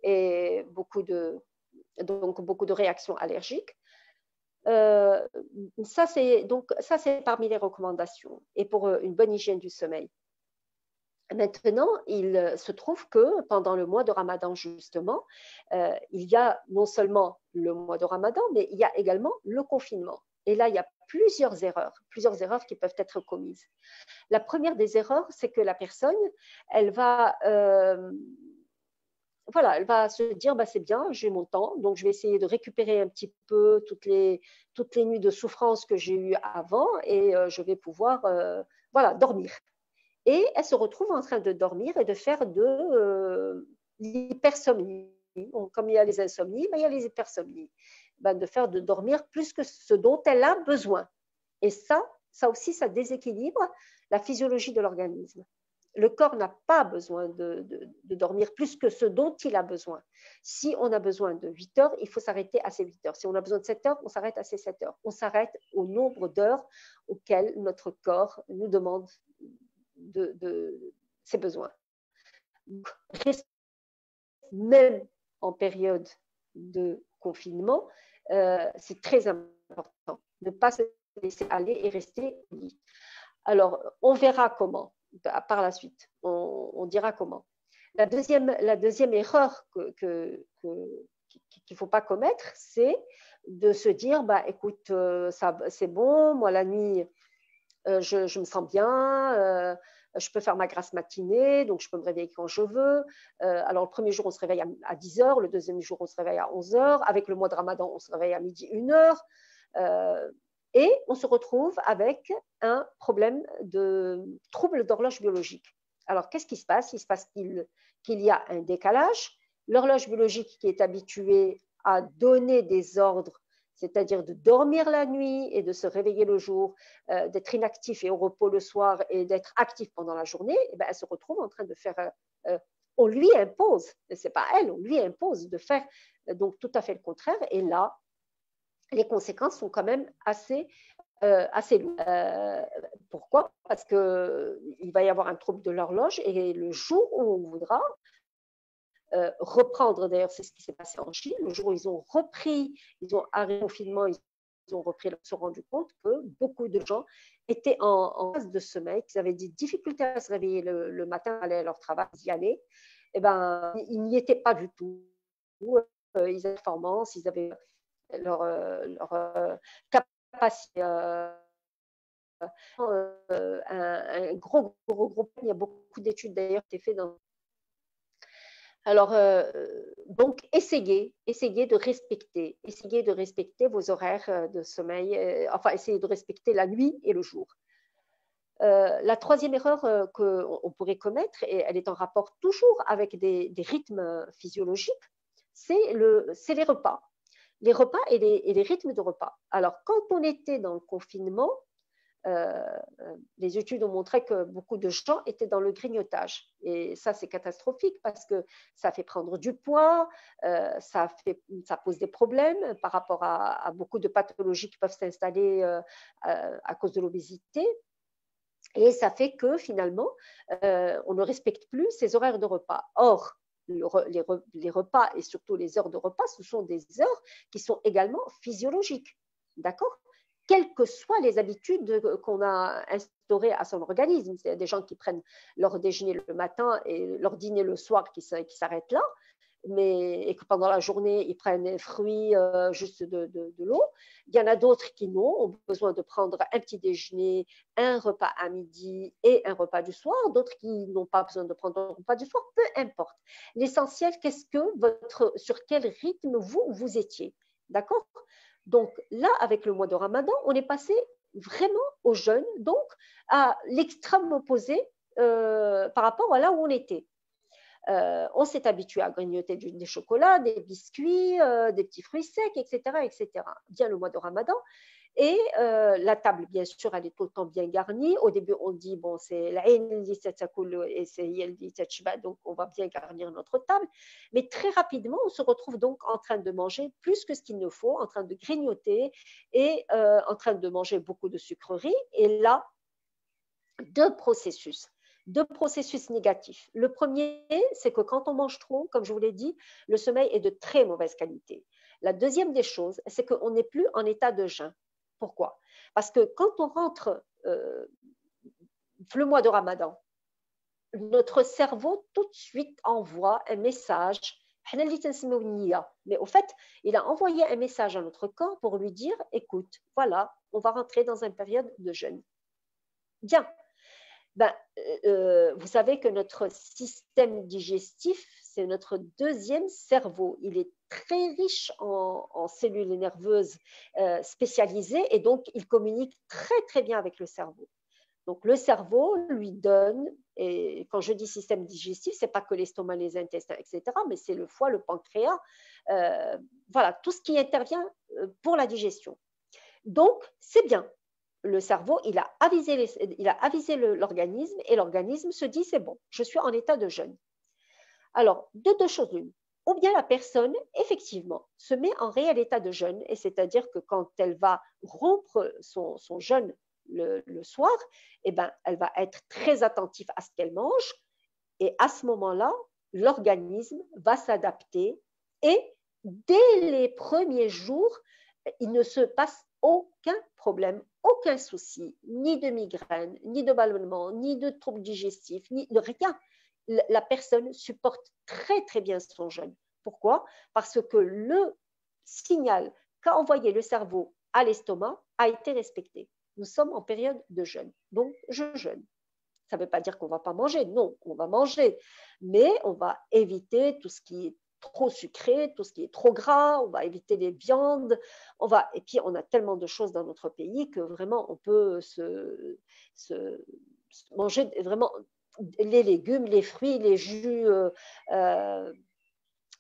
S3: et beaucoup de réactions allergiques. Ça, c'est parmi les recommandations et pour une bonne hygiène du sommeil. Maintenant, il se trouve que pendant le mois de Ramadan, justement, il y a non seulement le mois de Ramadan, mais il y a également le confinement. Et là, il y a plusieurs erreurs qui peuvent être commises. La première des erreurs, c'est que la personne, elle va se dire, bah, c'est bien, j'ai mon temps, donc je vais essayer de récupérer un petit peu toutes les nuits de souffrance que j'ai eues avant et je vais pouvoir dormir. Et elle se retrouve en train de dormir et de faire de l'hypersomnie. Comme il y a les insomnies, il y a les hypersomnies. De dormir plus que ce dont elle a besoin. Et ça aussi, ça déséquilibre la physiologie de l'organisme. Le corps n'a pas besoin de dormir plus que ce dont il a besoin. Si on a besoin de 8 heures, il faut s'arrêter à ces 8 heures. Si on a besoin de 7 heures, on s'arrête à ces 7 heures. On s'arrête au nombre d'heures auxquelles notre corps nous demande de ses besoins. Même en période de confinement, c'est très important de ne pas se laisser aller et rester au lit. Alors, on verra comment par la suite. On dira comment. La deuxième erreur qu'il ne faut pas commettre, c'est de se dire, écoute, c'est bon, moi la nuit, je me sens bien, je peux faire ma grasse matinée, donc je peux me réveiller quand je veux. Alors, le premier jour, on se réveille à 10 heures, le deuxième jour, on se réveille à 11 heures. Avec le mois de Ramadan, on se réveille à midi, 1 heure. Et on se retrouve avec un problème de trouble d'horloge biologique. Alors, qu'est-ce qui se passe ? Il se passe qu'il y a un décalage. L'horloge biologique qui est habituée à donner des ordres, c'est-à-dire de dormir la nuit et de se réveiller le jour, d'être inactif et au repos le soir et d'être actif pendant la journée, elle se retrouve en train de faire… on lui impose, ce n'est pas elle, on lui impose de faire donc tout à fait le contraire. Et là, les conséquences sont quand même assez lourdes. Pourquoi ? Parce qu'il va y avoir un trouble de l'horloge et le jour où on voudra reprendre, d'ailleurs c'est ce qui s'est passé en Chine, le jour où ils ont arrêté le confinement, ils se sont rendus compte que beaucoup de gens étaient en phase de sommeil, qui avaient des difficultés à se réveiller le matin, aller à leur travail, d'y aller, eh ben, ils n'y étaient pas du tout. Ils avaient performance, ils avaient leur capacité. Un gros groupe, il y a beaucoup d'études d'ailleurs qui sont faites dans. Alors, donc, essayez de respecter vos horaires de sommeil, enfin, essayez de respecter la nuit et le jour. La troisième erreur qu'on pourrait commettre, et elle est en rapport toujours avec des rythmes physiologiques, c'est les repas. Les repas et les rythmes de repas. Alors, quand on était dans le confinement, les études ont montré que beaucoup de gens étaient dans le grignotage. Et ça, c'est catastrophique parce que ça fait prendre du poids, ça pose des problèmes par rapport à beaucoup de pathologies qui peuvent s'installer à cause de l'obésité. Et ça fait que finalement, on ne respecte plus ces horaires de repas. Or, les repas et surtout les heures de repas, ce sont des heures qui sont également physiologiques. D'accord ? Quelles que soient les habitudes qu'on a instaurées à son organisme. Il y a des gens qui prennent leur déjeuner le matin et leur dîner le soir qui s'arrêtent là, et que pendant la journée, ils prennent des fruits, juste de l'eau. Il y en a d'autres qui ont besoin de prendre un petit déjeuner, un repas à midi et un repas du soir. D'autres qui n'ont pas besoin de prendre un repas du soir, peu importe. L'essentiel, sur quel rythme vous étiez. D'accord ? Donc là, avec le mois de Ramadan, on est passé vraiment au jeûne, donc à l'extrême opposé par rapport à là où on était. On s'est habitué à grignoter des chocolats, des biscuits, des petits fruits secs, etc., etc. Vient le mois de Ramadan et la table, bien sûr, elle est tout le temps bien garnie. Au début, on dit, bon, c'est l'Aïn li tatakul et c'est Yel li tatshba, donc on va bien garnir notre table. Mais très rapidement, on se retrouve donc en train de manger plus que ce qu'il ne faut, en train de grignoter et en train de manger beaucoup de sucreries. Et là, deux processus négatifs. Le premier, c'est que quand on mange trop, comme je vous l'ai dit, le sommeil est de très mauvaise qualité. La deuxième des choses, c'est qu'on n'est plus en état de jeûne. Pourquoi ? Parce que quand on rentre le mois de Ramadan, notre cerveau tout de suite envoie un message. Mais au fait, il a envoyé un message à notre corps pour lui dire, écoute, voilà, on va rentrer dans une période de jeûne. Bien. Vous savez que notre système digestif, c'est notre deuxième cerveau. Il est très riche en cellules nerveuses spécialisées et donc il communique très très bien avec le cerveau. Donc le cerveau lui donne, et quand je dis système digestif, ce n'est pas que l'estomac, les intestins, etc., mais c'est le foie, le pancréas, voilà, tout ce qui intervient pour la digestion. Donc c'est bien. Le cerveau, il a avisé l'organisme et l'organisme se dit, c'est bon, je suis en état de jeûne. Alors, deux choses l'une. Ou bien la personne, effectivement, se met en réel état de jeûne, et c'est-à-dire que quand elle va rompre son jeûne le soir, eh ben, elle va être très attentive à ce qu'elle mange, et à ce moment-là, l'organisme va s'adapter, et dès les premiers jours, il ne se passe aucun problème, aucun souci, ni de migraine, ni de ballonnement, ni de troubles digestifs, ni de rien. La personne supporte très très bien son jeûne. Pourquoi ? Parce que le signal qu'a envoyé le cerveau à l'estomac a été respecté. Nous sommes en période de jeûne, donc je jeûne. Ça ne veut pas dire qu'on ne va pas manger, non, on va manger, mais on va éviter tout ce qui est trop sucré, tout ce qui est trop gras, on va éviter les viandes, et puis on a tellement de choses dans notre pays que vraiment on peut manger vraiment les légumes, les fruits, les jus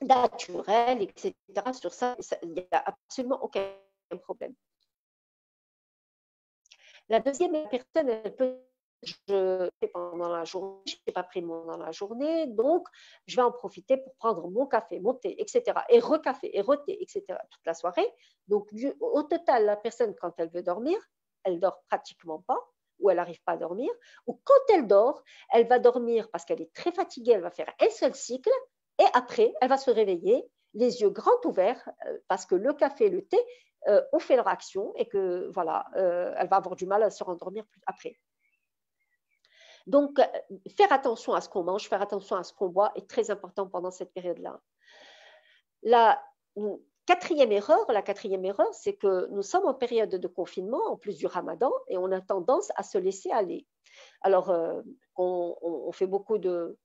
S3: naturels, etc. Sur ça, il n'y a absolument aucun problème. La deuxième personne, elle peut je fais pendant la journée, je n'ai pas pris dans la journée, donc je vais en profiter pour prendre mon café, mon thé, etc. Et recafé, et re-thé, etc. toute la soirée. Donc, au total, la personne, quand elle veut dormir, elle dort pratiquement pas, ou elle n'arrive pas à dormir, ou quand elle dort, elle va dormir parce qu'elle est très fatiguée, elle va faire un seul cycle, et après, elle va se réveiller, les yeux grands ouverts, parce que le café et le thé ont fait leur action et que voilà, elle va avoir du mal à se rendormir après. Donc, faire attention à ce qu'on mange, faire attention à ce qu'on boit est très important pendant cette période-là. La quatrième erreur, c'est que nous sommes en période de confinement, en plus du Ramadan, et on a tendance à se laisser aller. Alors, on fait beaucoup de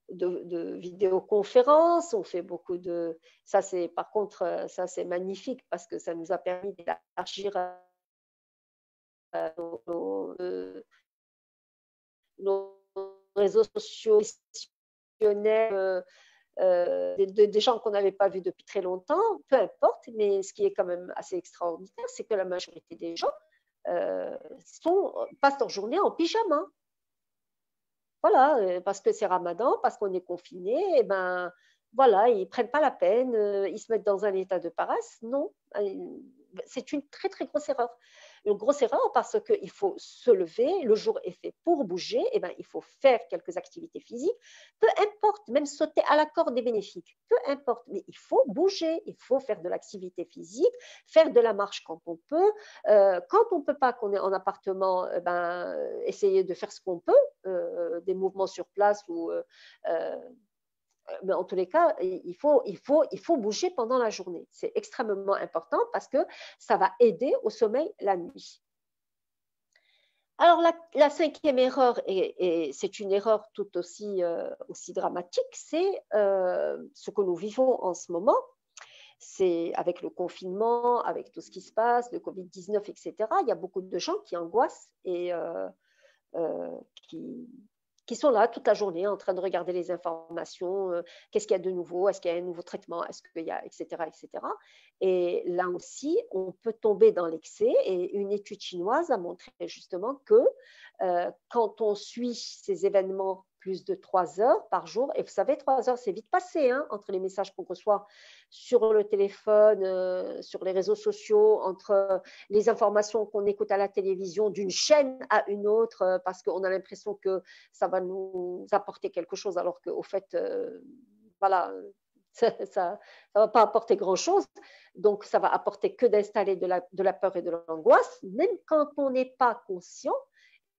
S3: vidéoconférences, on fait beaucoup de… Ça, c'est par contre, ça c'est magnifique parce que ça nous a permis d'élargir nos réseaux sociaux des gens qu'on n'avait pas vus depuis très longtemps, peu importe, mais ce qui est quand même assez extraordinaire, c'est que la majorité des gens passent leur journée en pyjama. Voilà, parce que c'est Ramadan, parce qu'on est confiné, et ben voilà, ils ne prennent pas la peine, ils se mettent dans un état de paresse. Non, c'est une très très grosse erreur. Une grosse erreur parce qu'il faut se lever, le jour est fait pour bouger, et ben, il faut faire quelques activités physiques, peu importe, même sauter à la corde est bénéfique, peu importe, mais il faut bouger, il faut faire de l'activité physique, faire de la marche quand on peut, quand on ne peut pas, qu'on est en appartement, ben, essayer de faire ce qu'on peut, des mouvements sur place ou… mais en tous les cas, il faut bouger pendant la journée. C'est extrêmement important parce que ça va aider au sommeil la nuit. Alors, la cinquième erreur, et c'est une erreur tout aussi dramatique, c'est ce que nous vivons en ce moment. C'est avec le confinement, avec tout ce qui se passe, le Covid-19, etc. Il y a beaucoup de gens qui angoissent et qui sont là toute la journée en train de regarder les informations, qu'est-ce qu'il y a de nouveau, est-ce qu'il y a un nouveau traitement, est-ce qu'il y a, etc., etc. Et là aussi, on peut tomber dans l'excès et une étude chinoise a montré justement que quand on suit ces événements plus de 3 heures par jour, et vous savez, 3 heures, c'est vite passé, hein, entre les messages qu'on reçoit sur le téléphone, sur les réseaux sociaux, entre les informations qu'on écoute à la télévision d'une chaîne à une autre, parce qu'on a l'impression que ça va nous apporter quelque chose, alors qu'au fait, voilà, ça ne va pas apporter grand-chose. Donc, ça va apporter que d'installer de la peur et de l'angoisse. Même quand on n'est pas conscient,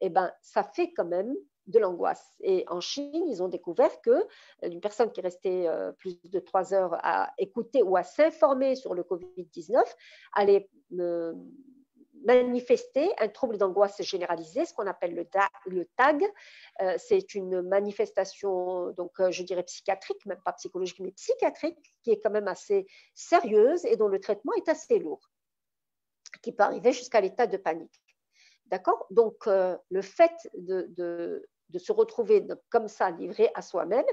S3: eh ben, ça fait quand même de l'angoisse. Et en Chine, ils ont découvert qu'une personne qui restait plus de 3 heures à écouter ou à s'informer sur le Covid-19 allait manifester un trouble d'angoisse généralisée, ce qu'on appelle le TAG. C'est une manifestation, donc je dirais psychiatrique, même pas psychologique, mais psychiatrique, qui est quand même assez sérieuse et dont le traitement est assez lourd, qui peut arriver jusqu'à l'état de panique. D'accord ? Donc, le fait de se retrouver comme ça, livré à soi-même,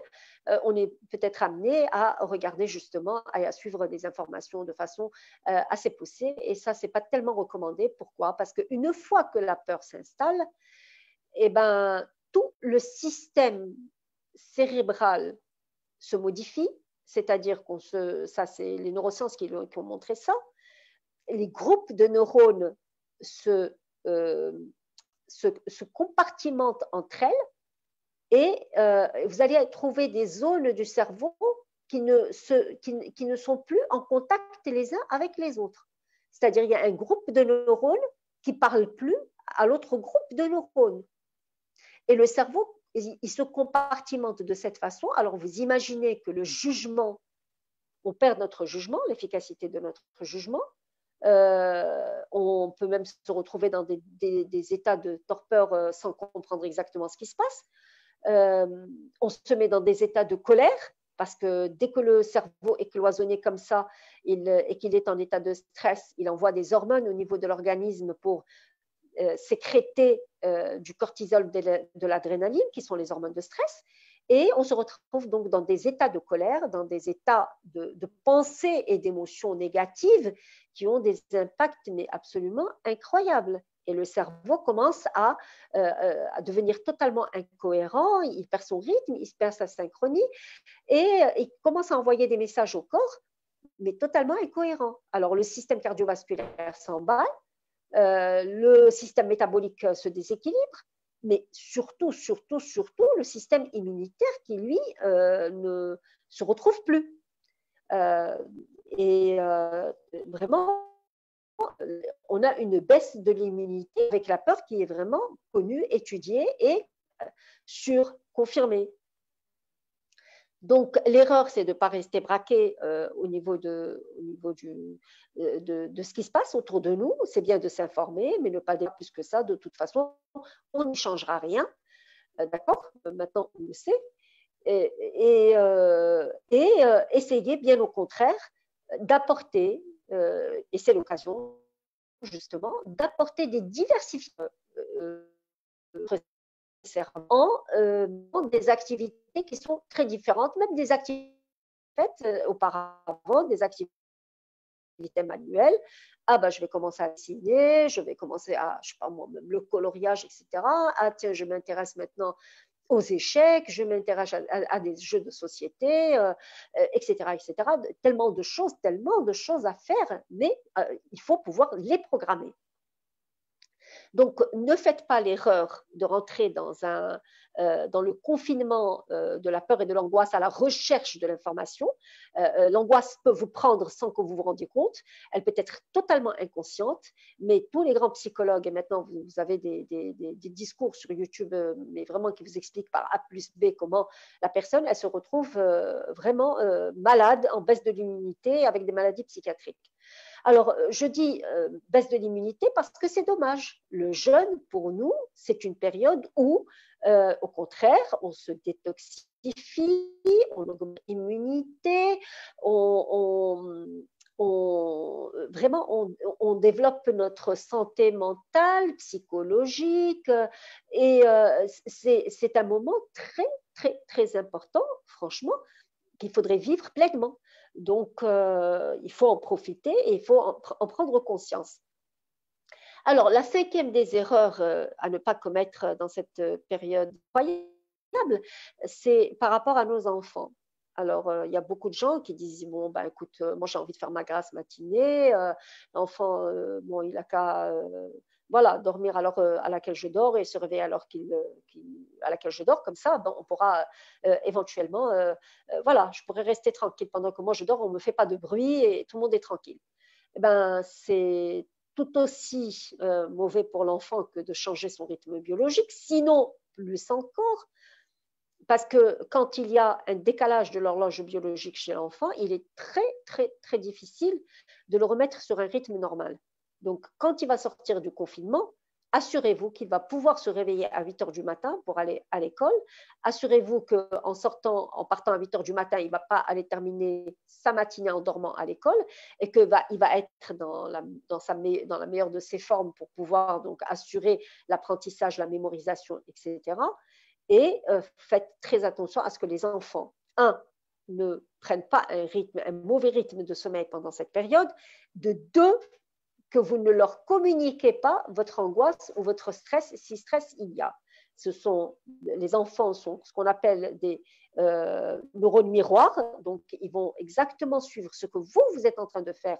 S3: on est peut-être amené à regarder justement, à suivre des informations de façon assez poussée. Et ça, ce n'est pas tellement recommandé. Pourquoi ? Parce qu'une fois que la peur s'installe, eh ben, tout le système cérébral se modifie, c'est-à-dire ça, c'est les neurosciences qui ont montré ça. Les groupes de neurones se compartimentent entre elles et vous allez trouver des zones du cerveau qui ne sont plus en contact les uns avec les autres. C'est-à-dire il y a un groupe de neurones qui ne parle plus à l'autre groupe de neurones. Et le cerveau, il se compartimente de cette façon. Alors vous imaginez que le jugement, on perd notre jugement, l'efficacité de notre jugement. On peut même se retrouver dans des états de torpeur sans comprendre exactement ce qui se passe. On se met dans des états de colère parce que dès que le cerveau est cloisonné comme ça et qu'il est en état de stress, il envoie des hormones au niveau de l'organisme pour sécréter du cortisol, de l'adrénaline, qui sont les hormones de stress. Et on se retrouve donc dans des états de colère, dans des états de pensée et d'émotions négatives qui ont des impacts mais absolument incroyables. Et le cerveau commence à devenir totalement incohérent, il perd son rythme, il perd sa synchronie et il commence à envoyer des messages au corps, mais totalement incohérents. Alors le système cardiovasculaire s'emballe, le système métabolique se déséquilibre, mais surtout, le système immunitaire qui, lui, ne se retrouve plus. Vraiment, on a une baisse de l'immunité avec la peur qui est vraiment connue, étudiée et surconfirmée. Donc, l'erreur, c'est de ne pas rester braqué au niveau de ce qui se passe autour de nous. C'est bien de s'informer, mais ne pas dire plus que ça. De toute façon, on n'y changera rien. D'accord? Maintenant, on le sait. Et essayer, bien au contraire, d'apporter, et c'est l'occasion, justement, d'apporter des diversifications des activités qui sont très différentes, même des activités faites auparavant, des activités manuelles. Ah ben, je vais commencer à dessiner, je vais commencer à, je sais pas moi, même le coloriage, etc. Ah tiens, je m'intéresse maintenant aux échecs, je m'intéresse à des jeux de société, etc., etc. Tellement de choses à faire, mais il faut pouvoir les programmer. Donc, ne faites pas l'erreur de rentrer dans le confinement de la peur et de l'angoisse à la recherche de l'information. L'angoisse peut vous prendre sans que vous vous rendiez compte. Elle peut être totalement inconsciente, mais tous les grands psychologues, et maintenant vous avez des discours sur YouTube, mais vraiment qui vous expliquent par A plus B comment la personne, elle se retrouve vraiment malade, en baisse de l'immunité, avec des maladies psychiatriques. Alors, je dis baisse de l'immunité parce que c'est dommage. Le jeûne, pour nous, c'est une période où, au contraire, on se détoxifie, on augmente l'immunité, vraiment, on développe notre santé mentale, psychologique, et c'est un moment très, très, très important, franchement, qu'il faudrait vivre pleinement. Donc, il faut en profiter et il faut en prendre conscience. Alors, la cinquième des erreurs à ne pas commettre dans cette période incroyable, c'est par rapport à nos enfants. Alors, il y a beaucoup de gens qui disent, bon, ben, écoute, moi j'ai envie de faire ma grasse matinée, l'enfant, bon, il n'a qu'à voilà, dormir à l'heure à laquelle je dors et se réveiller à l'heure à laquelle je dors. Comme ça, ben, on pourra éventuellement, voilà, je pourrais rester tranquille pendant que moi je dors, on ne me fait pas de bruit et tout le monde est tranquille. Eh ben, c'est tout aussi mauvais pour l'enfant que de changer son rythme biologique, sinon plus encore, parce que quand il y a un décalage de l'horloge biologique chez l'enfant, il est très, très, très difficile de le remettre sur un rythme normal. Donc, quand il va sortir du confinement, assurez-vous qu'il va pouvoir se réveiller à 8 heures du matin pour aller à l'école. Assurez-vous en partant à 8 heures du matin, il ne va pas aller terminer sa matinée en dormant à l'école et qu'il va être dans la meilleure de ses formes pour pouvoir donc assurer l'apprentissage, la mémorisation, etc. Et faites très attention à ce que les enfants, ne prennent pas un mauvais rythme de sommeil pendant cette période, de 2, que vous ne leur communiquez pas votre angoisse ou votre stress, si stress il y a. Les enfants sont ce qu'on appelle des neurones miroirs, donc ils vont exactement suivre ce que vous êtes en train de faire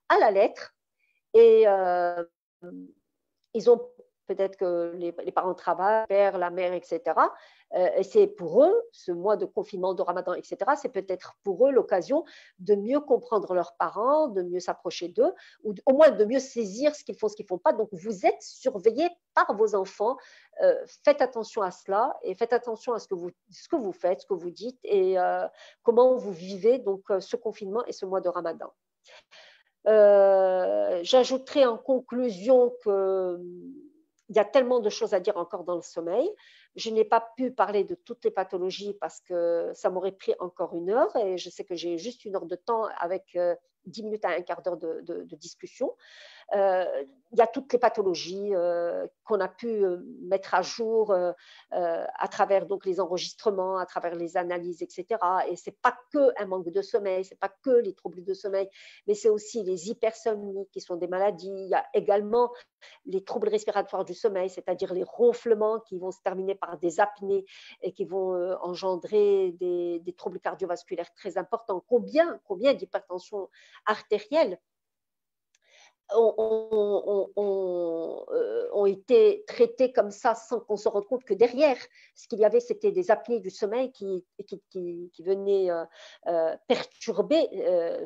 S3: à la lettre, et ils ont peut-être que les parents travaillent, le père, la mère, etc. Et c'est pour eux, ce mois de confinement, de Ramadan, etc., c'est peut-être pour eux l'occasion de mieux comprendre leurs parents, de mieux s'approcher d'eux, ou au moins de mieux saisir ce qu'ils font, ce qu'ils ne font pas. Donc, vous êtes surveillés par vos enfants. Faites attention à cela et faites attention à ce que vous faites, ce que vous dites et comment vous vivez donc, ce confinement et ce mois de Ramadan. J'ajouterai en conclusion que il y a tellement de choses à dire encore dans le sommeil. Je n'ai pas pu parler de toutes les pathologies parce que ça m'aurait pris encore 1 heure et je sais que j'ai juste 1 heure de temps avec 10 minutes à un quart d'heure de discussion. Il y a toutes les pathologies qu'on a pu mettre à jour à travers donc, les enregistrements, à travers les analyses, etc. Et ce n'est pas qu'un manque de sommeil, ce n'est pas que les troubles de sommeil, mais c'est aussi les hypersomnies qui sont des maladies. Il y a également les troubles respiratoires du sommeil, c'est-à-dire les ronflements qui vont se terminer par des apnées et qui vont engendrer des troubles cardiovasculaires très importants. Combien d'hypertension artérielle ont été traités comme ça sans qu'on se rende compte que derrière, ce qu'il y avait, c'était des apnées du sommeil qui venaient perturber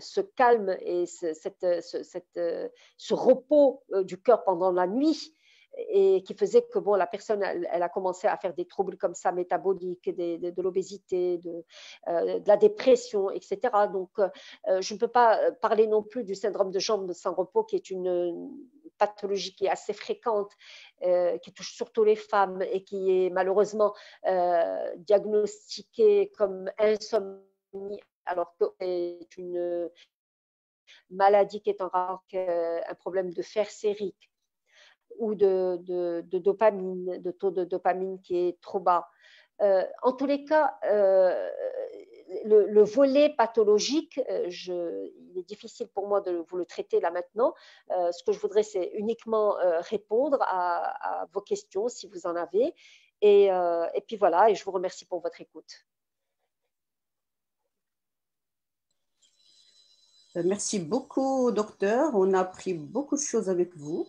S3: ce calme et ce repos du cœur pendant la nuit, et qui faisait que bon, la personne, elle a commencé à faire des troubles comme ça, métaboliques, de l'obésité, de la dépression, etc. Donc, je ne peux pas parler non plus du syndrome de jambes sans repos, qui est une pathologie qui est assez fréquente, qui touche surtout les femmes et qui est malheureusement diagnostiquée comme insomnie, alors que c'est une maladie qui est en rapport avec un problème de fer sérique ou de dopamine, de taux de dopamine qui est trop bas. En tous les cas, le volet pathologique, il est difficile pour moi de vous le traiter là maintenant. Ce que je voudrais, c'est uniquement répondre à vos questions si vous en avez. Et puis voilà, et je vous remercie pour votre écoute.
S1: Merci beaucoup, docteur. On a appris beaucoup de choses avec vous.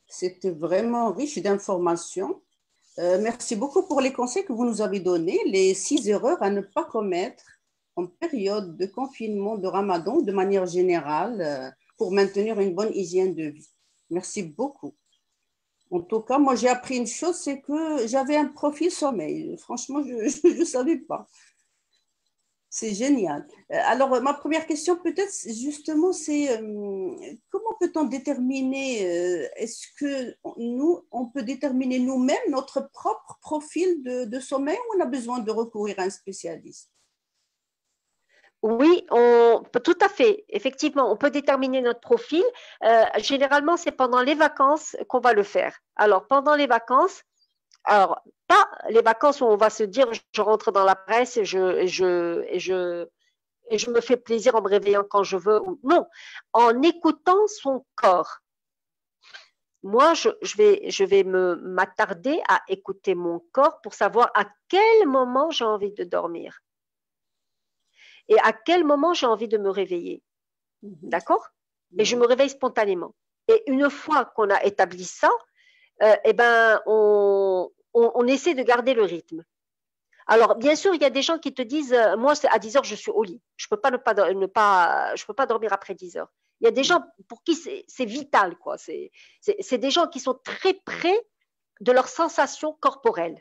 S1: C'était vraiment riche d'informations. Merci beaucoup pour les conseils que vous nous avez donnés, les 6 erreurs à ne pas commettre en période de confinement, de Ramadan, de manière générale, pour maintenir une bonne hygiène de vie. Merci beaucoup. En tout cas, moi, j'ai appris une chose, c'est que j'avais un profil sommeil. Franchement, je ne savais pas. C'est génial. Alors, ma première question, peut-être justement, c'est comment peut-on déterminer, est-ce que nous, on peut déterminer nous-mêmes notre propre profil de sommeil, ou on a besoin de recourir à un spécialiste?
S3: Oui, on peut tout à fait. Effectivement, on peut déterminer notre profil. Généralement, c'est pendant les vacances qu'on va le faire. Alors, pendant les vacances, alors, pas les vacances où on va se dire je rentre dans la presse et je me fais plaisir en me réveillant quand je veux. Non, en écoutant son corps. Moi, je vais m'attarder à écouter mon corps pour savoir à quel moment j'ai envie de dormir et à quel moment j'ai envie de me réveiller. D'accord? Et je me réveille spontanément. Et une fois qu'on a établi ça, eh ben, on essaie de garder le rythme. Alors, bien sûr, il y a des gens qui te disent, moi, à 10 heures, je suis au lit. Je ne peux pas dormir après 10 heures. Il y a des gens pour qui c'est vital, quoi. C'est des gens qui sont très près de leurs sensations corporelles.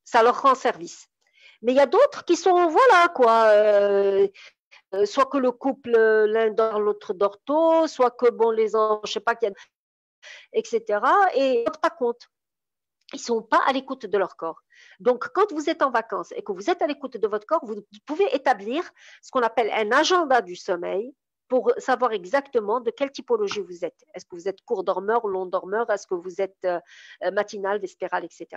S3: Ça leur rend service. Mais il y a d'autres qui sont, voilà, quoi. Soit que le couple, l'un dort, l'autre dort tôt, soit que, bon, les enfants, je ne sais pas, etc. Et ils ne rendent pas compte. Ils ne sont pas à l'écoute de leur corps. Donc, quand vous êtes en vacances et que vous êtes à l'écoute de votre corps, vous pouvez établir ce qu'on appelle un agenda du sommeil pour savoir exactement de quelle typologie vous êtes. Est-ce que vous êtes court dormeur ou long dormeur? Est-ce que vous êtes matinal, vespéral, etc.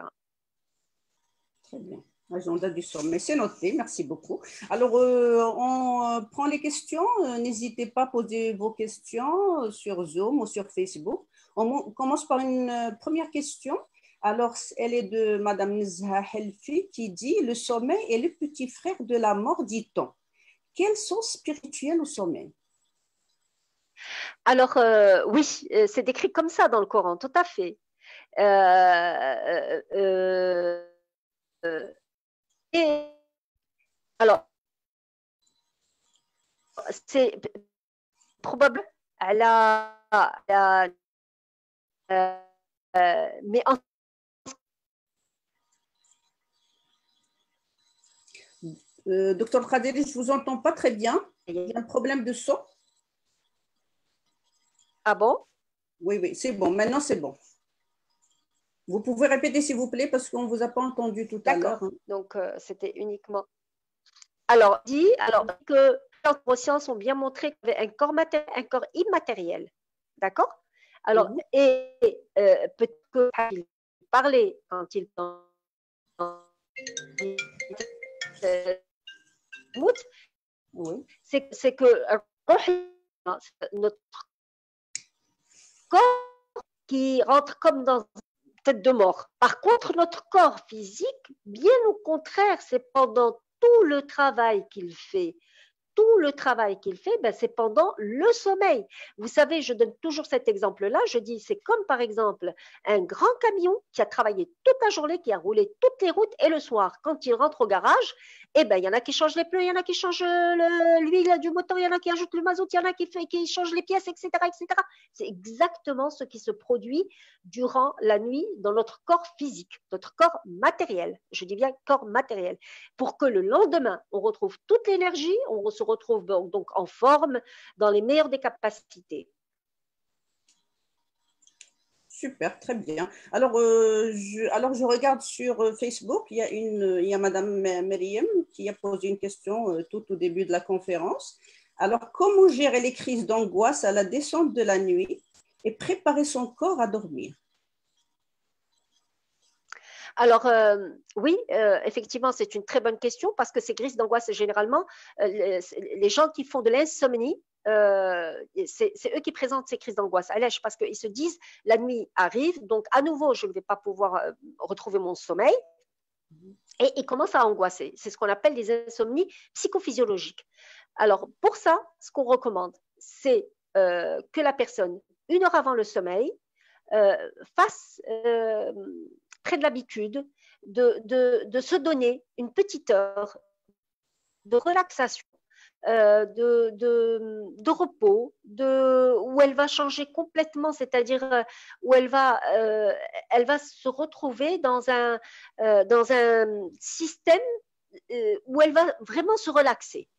S1: Très bien. Agenda du sommeil, c'est noté, merci beaucoup. Alors, on prend les questions. N'hésitez pas à poser vos questions sur Zoom ou sur Facebook. On commence par une première question. Alors, elle est de Madame Nizha Helfi qui dit « Le sommeil est le petit frère de la mort, dit-on. Quel sens spirituel au sommeil ?»
S3: Alors, oui, c'est décrit comme ça dans le Coran, tout à fait. Et alors, c'est probable, mais
S1: Docteur Khaderi, je ne vous entends pas très bien. Il y a un problème de son.
S3: Ah bon?
S1: Oui, oui, c'est bon. Maintenant, c'est bon. Vous pouvez répéter, s'il vous plaît, parce qu'on ne vous a pas entendu tout à l'heure.
S3: Donc, c'était uniquement… Alors, que les neurosciences ont bien montré qu'il y avait un corps immatériel. D'accord? Alors, peut-être qu'il parlait quand il c'est que notre corps qui rentre comme dans une tête de mort. Par contre, notre corps physique, bien au contraire, c'est pendant tout le travail qu'il fait, tout le travail qu'il fait, ben, c'est pendant le sommeil. Vous savez, je donne toujours cet exemple-là. Je dis, c'est comme par exemple un grand camion qui a travaillé toute la journée, qui a roulé toutes les routes, et le soir, quand il rentre au garage, eh ben, il y en a qui changent les pneus, il y en a qui changent l'huile du moteur, il y en a qui ajoutent le mazout, il y en a qui changent les pièces, etc., etc. C'est exactement ce qui se produit durant la nuit dans notre corps physique, notre corps matériel. Je dis bien corps matériel. Pour que le lendemain, on retrouve toute l'énergie, on se retrouve donc en forme, dans les meilleures des capacités.
S1: Super, très bien. Alors, je regarde sur Facebook, il y a Madame Myriam qui a posé une question tout au début de la conférence. Alors, comment gérer les crises d'angoisse à la descente de la nuit et préparer son corps à dormir?
S3: Alors, oui, effectivement, c'est une très bonne question parce que ces crises d'angoisse, généralement, les gens qui font de l'insomnie, c'est eux qui présentent ces crises d'angoisse. Allège, parce qu'ils se disent, la nuit arrive, donc à nouveau, je ne vais pas pouvoir retrouver mon sommeil. Et ils commencent à angoisser. C'est ce qu'on appelle des insomnies psychophysiologiques. Alors, pour ça, ce qu'on recommande, c'est que la personne, 1 heure avant le sommeil, fasse près de l'habitude de se donner une petite heure de relaxation, de repos, où elle va changer complètement, c'est-à-dire où elle va se retrouver dans un système où elle va vraiment se relaxer.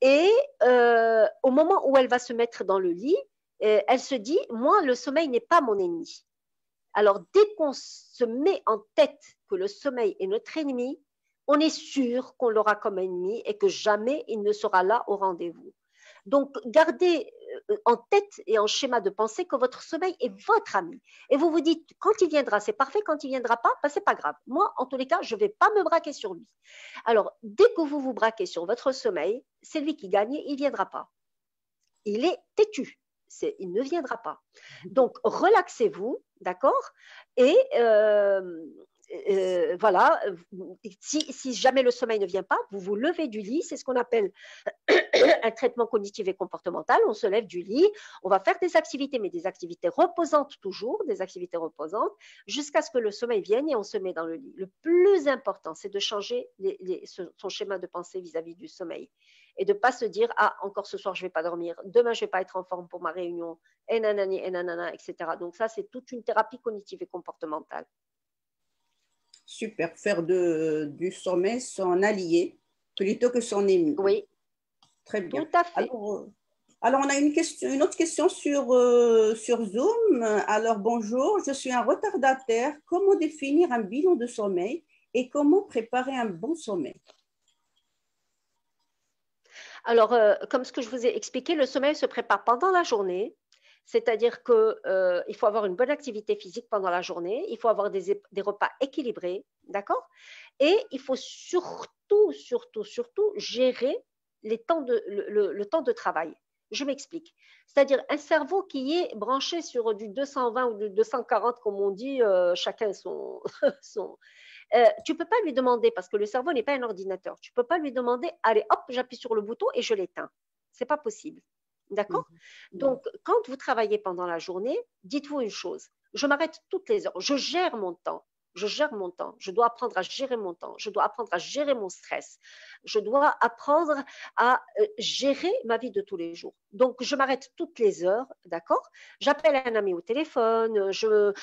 S3: Et au moment où elle va se mettre dans le lit, elle se dit, moi, le sommeil n'est pas mon ennemi. Alors, dès qu'on se met en tête que le sommeil est notre ennemi, on est sûr qu'on l'aura comme ennemi et que jamais il ne sera là au rendez-vous. Donc, gardez en tête et en schéma de pensée que votre sommeil est votre ami. Et vous vous dites, quand il viendra, c'est parfait, quand il ne viendra pas, ben, ce n'est pas grave. Moi, en tous les cas, je ne vais pas me braquer sur lui. Alors, dès que vous vous braquez sur votre sommeil, c'est lui qui gagne, il ne viendra pas. Il est têtu. Il ne viendra pas. Donc, relaxez-vous, d'accord? Et voilà, si jamais le sommeil ne vient pas, vous vous levez du lit, c'est ce qu'on appelle un traitement cognitif et comportemental. On se lève du lit, on va faire des activités, mais des activités reposantes toujours, des activités reposantes, jusqu'à ce que le sommeil vienne et on se met dans le lit. Le plus important, c'est de changer son schéma de pensée vis-à-vis du sommeil et de ne pas se dire, ah, encore ce soir, je ne vais pas dormir, demain, je ne vais pas être en forme pour ma réunion, et nanani, etc. Donc ça, c'est toute une thérapie cognitive et comportementale.
S1: Super, faire du sommeil son allié plutôt que son ennemi.
S3: Oui,
S1: très bien.
S3: Tout à fait.
S1: Alors, on a une autre question sur Zoom. Alors, bonjour, je suis un retardataire. Comment définir un bilan de sommeil et comment préparer un bon sommeil?
S3: Alors, comme ce que je vous ai expliqué, le sommeil se prépare pendant la journée. C'est-à-dire qu'il faut avoir une bonne activité physique pendant la journée, il faut avoir des repas équilibrés, d'accord? Et il faut surtout gérer le temps de travail. Je m'explique. C'est-à-dire un cerveau qui est branché sur du 220 ou du 240, comme on dit, chacun son… tu ne peux pas lui demander, parce que le cerveau n'est pas un ordinateur, tu ne peux pas lui demander, allez, hop, j'appuie sur le bouton et je l'éteins. Ce n'est pas possible. D'accord? Donc, quand vous travaillez pendant la journée, dites-vous une chose, je m'arrête toutes les heures, je gère mon temps, je dois apprendre à gérer mon temps, je dois apprendre à gérer mon stress, je dois apprendre à gérer ma vie de tous les jours. Donc, je m'arrête toutes les heures, d'accord? J'appelle un ami au téléphone, je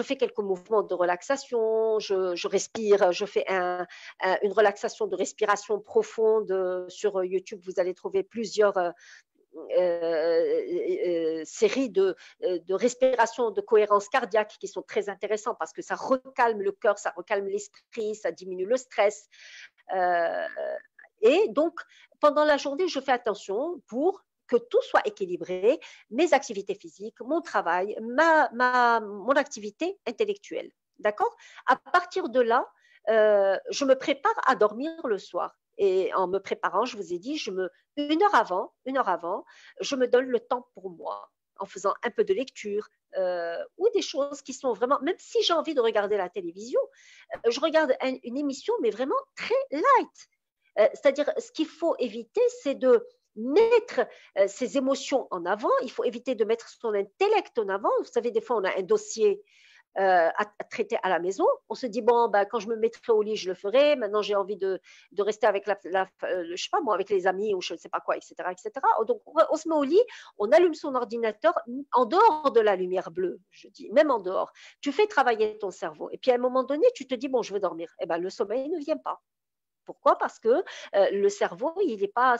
S3: fais quelques mouvements de relaxation, je respire, je fais une relaxation de respiration profonde. Sur YouTube, vous allez trouver plusieurs séries de respiration, de cohérence cardiaque qui sont très intéressants parce que ça recalme le cœur, ça recalme l'esprit, ça diminue le stress. Et donc, pendant la journée, je fais attention pour que tout soit équilibré, mes activités physiques, mon travail, mon activité intellectuelle. D'accord? À partir de là, je me prépare à dormir le soir. Et en me préparant, je vous ai dit, une heure avant, je me donne le temps pour moi, en faisant un peu de lecture ou des choses qui sont vraiment, même si j'ai envie de regarder la télévision, je regarde une émission, mais vraiment très light. C'est-à-dire, ce qu'il faut éviter, c'est de mettre ses émotions en avant. Il faut éviter de mettre son intellect en avant. Vous savez, des fois, on a un dossier à traiter à la maison. On se dit, bon, ben, quand je me mettrai au lit, je le ferai. Maintenant, j'ai envie de rester avec je sais pas moi, avec les amis ou je ne sais pas quoi, etc., etc. Donc, on se met au lit, on allume son ordinateur en dehors de la lumière bleue, je dis, même en dehors. Tu fais travailler ton cerveau. Et puis, à un moment donné, tu te dis, bon, je veux dormir. Eh ben, le sommeil ne vient pas. Pourquoi? Parce que le cerveau, il n'est pas,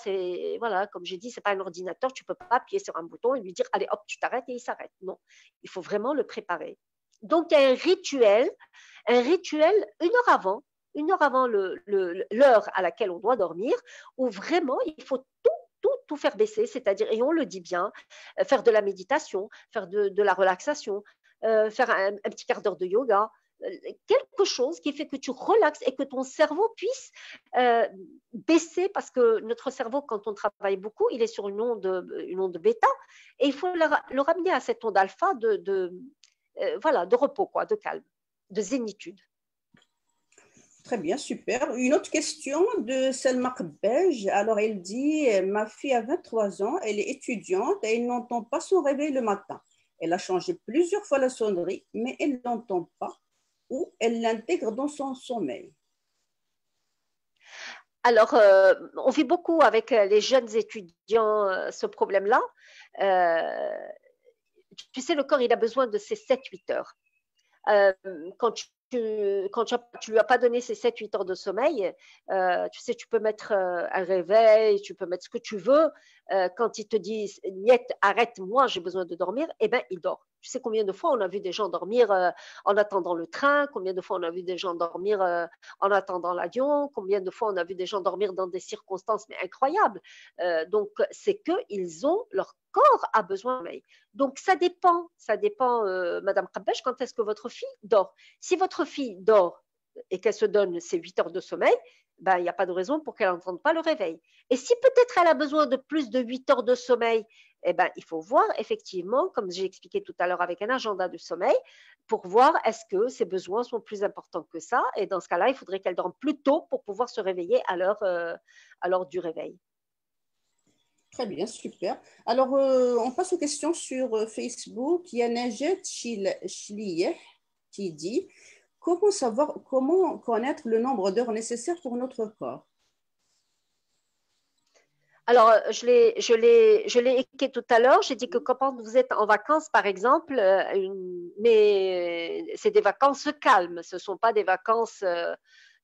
S3: voilà, comme j'ai dit, c'est pas un ordinateur, tu peux pas appuyer sur un bouton et lui dire, allez, hop, tu t'arrêtes et il s'arrête. Non, il faut vraiment le préparer. Donc, il y a un rituel une heure avant l'heure à laquelle on doit dormir, où vraiment, il faut tout faire baisser, c'est-à-dire, et on le dit bien, faire de la méditation, faire de la relaxation, faire un petit quart d'heure de yoga, quelque chose qui fait que tu relaxes et que ton cerveau puisse baisser, parce que notre cerveau, quand on travaille beaucoup, il est sur une onde bêta, et il faut le ramener à cette onde alpha voilà, de repos, quoi, de calme, de zénitude.
S1: Très bien, super. Une autre question de Selma Kbej. Alors, elle dit, ma fille a 23 ans, elle est étudiante et elle n'entend pas son réveil le matin. Elle a changé plusieurs fois la sonnerie, mais elle ne l'entend pas ou elle l'intègre dans son sommeil.
S3: Alors, on vit beaucoup avec les jeunes étudiants ce problème-là. Tu sais, le corps, il a besoin de ces 7-8 heures. Quand tu lui as pas donné ces 7-8 heures de sommeil, tu sais, tu peux mettre un réveil, tu peux mettre ce que tu veux. Quand il te dit, Niet, arrête, moi, j'ai besoin de dormir, eh bien, il dort. Tu sais combien de fois on a vu des gens dormir en attendant le train, combien de fois on a vu des gens dormir en attendant l'avion, combien de fois on a vu des gens dormir dans des circonstances mais incroyables. Donc, c'est qu'ils ont, leur corps a besoin de sommeil. Donc, ça dépend, Madame Khabbech, quand est-ce que votre fille dort. Si votre fille dort et qu'elle se donne ses 8 heures de sommeil, ben, il n'y a pas de raison pour qu'elle n'entende pas le réveil. Et si peut-être elle a besoin de plus de 8 heures de sommeil, eh ben, il faut voir effectivement, comme j'ai expliqué tout à l'heure avec un agenda du sommeil, pour voir est-ce que ses besoins sont plus importants que ça. Et dans ce cas-là, il faudrait qu'elle dorme plus tôt pour pouvoir se réveiller à l'heure du réveil.
S1: Très bien, super. Alors, on passe aux questions sur Facebook. Il y a Najet Chliyeh qui dit comment connaître le nombre d'heures nécessaires pour notre corps?
S3: Alors, je l'ai évoqué tout à l'heure. J'ai dit que quand vous êtes en vacances, par exemple, mais c'est des vacances calmes. Ce ne sont pas des vacances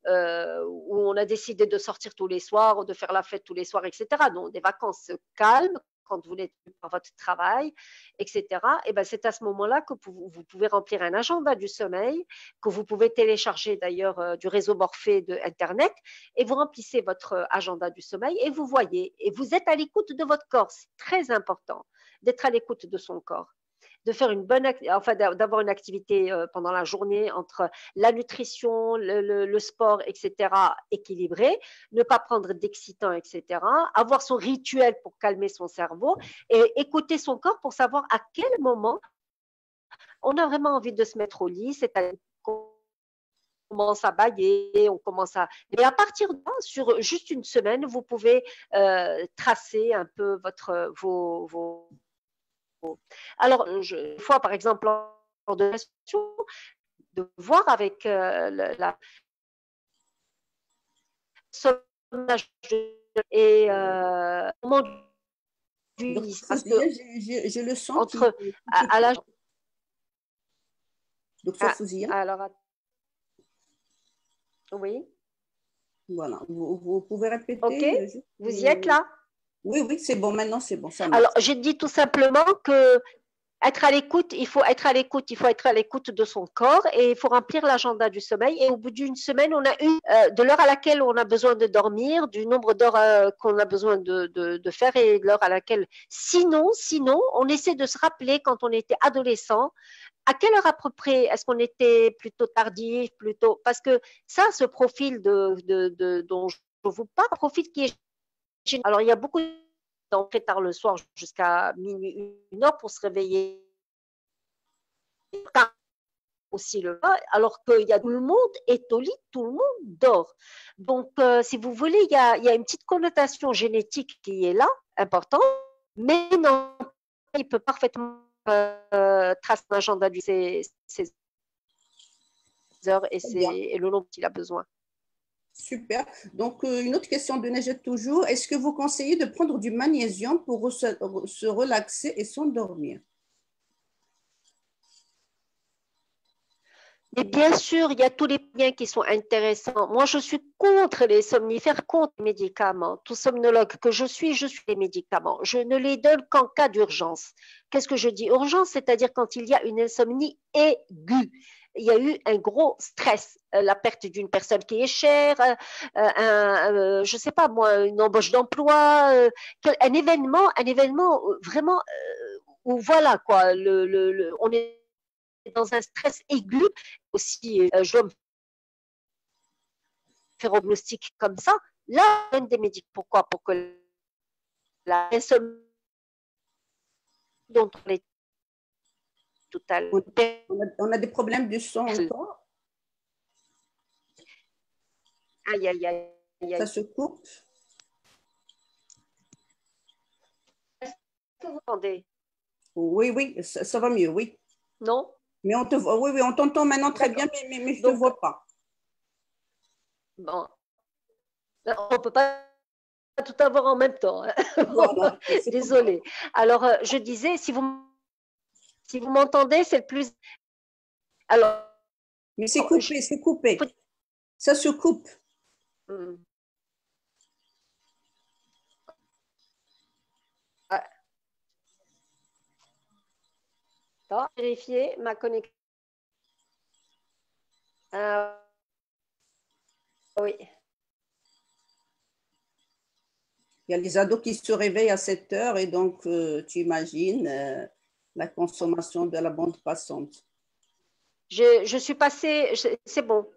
S3: où on a décidé de sortir tous les soirs ou de faire la fête tous les soirs, etc. Non, des vacances calmes, quand vous n'êtes plus par votre travail, etc. Et ben, c'est à ce moment-là que vous pouvez remplir un agenda du sommeil, que vous pouvez télécharger d'ailleurs du réseau Morphée de Internet, et vous remplissez votre agenda du sommeil et vous voyez, et vous êtes à l'écoute de votre corps. C'est très important d'être à l'écoute de son corps, de faire d'avoir une activité pendant la journée entre la nutrition, le sport, etc., équilibré, ne pas prendre d'excitants, etc., avoir son rituel pour calmer son cerveau et écouter son corps pour savoir à quel moment on a vraiment envie de se mettre au lit, c'est-à-dire qu'on commence à bailler, on commence à… Et à partir de là, sur juste une semaine, vous pouvez tracer un peu vos… Alors, une fois, par exemple, lors de de voir avec la sondage et moment du
S1: parce que je le sens
S3: entre à l'âge.
S1: Docteur Fouzia.
S3: Alors, oui.
S1: Voilà, vous pouvez répéter.
S3: Ok, vous y êtes là?
S1: Oui, c'est bon, maintenant c'est bon. Ça
S3: alors, j'ai dit tout simplement que être à l'écoute, il faut être à l'écoute de son corps et il faut remplir l'agenda du sommeil. Et au bout d'une semaine, on a eu de l'heure à laquelle on a besoin de dormir, du nombre d'heures qu'on a besoin de faire et de l'heure à laquelle… Sinon, on essaie de se rappeler quand on était adolescent, à quelle heure à peu près est-ce qu'on était plutôt tardif, plutôt… Parce que ça, ce profil dont je vous parle, un profil qui est… Alors, il y a beaucoup d'entrer tard le soir jusqu'à minuit, 1 heure pour se réveiller aussi le cas, alors qu'il y a tout le monde est au lit, tout le monde dort. Donc, si vous voulez, il y a une petite connotation génétique qui est là, importante, mais non, il peut parfaitement tracer l'agenda de ses heures et le nombre qu'il a besoin.
S1: Super. Donc, une autre question de Najat toujours. Est-ce que vous conseillez de prendre du magnésium pour se relaxer et s'endormir?
S3: Et bien sûr, il y a tous les biens qui sont intéressants. Moi, je suis contre les somnifères, contre les médicaments. Tout somnologue que je suis les médicaments. Je ne les donne qu'en cas d'urgence. Qu'est-ce que je dis urgence? C'est-à-dire quand il y a une insomnie aiguë. Il y a eu un gros stress, la perte d'une personne qui est chère, je ne sais pas moi, une embauche d'emploi, un événement vraiment où voilà quoi, on est dans un stress aigu. Aussi, je dois me faire un diagnostic comme ça. Là, on donne des médicaments. Pourquoi? Pour que la insomnie dont on est tout à l'heure.
S1: On a des problèmes du son encore.
S3: Aïe, aïe, aïe, aïe.
S1: Ça se coupe.
S3: Est-ce que vous entendez?
S1: Oui, oui, ça va mieux, oui.
S3: Non?
S1: Mais on te voit, oui, on t'entend maintenant très bien, mais je ne te vois pas.
S3: Bon. On ne peut pas tout avoir en même temps. Hein. Voilà, désolée. Alors, je disais, si vous m'entendez, c'est le plus… Alors…
S1: Mais c'est coupé, c'est coupé. Ça se coupe.
S3: Attends, vérifier ma connexion. Oui.
S1: Il y a les ados qui se réveillent à 7 heures et donc tu imagines la consommation de la bande passante.
S3: Je suis passée, c'est bon.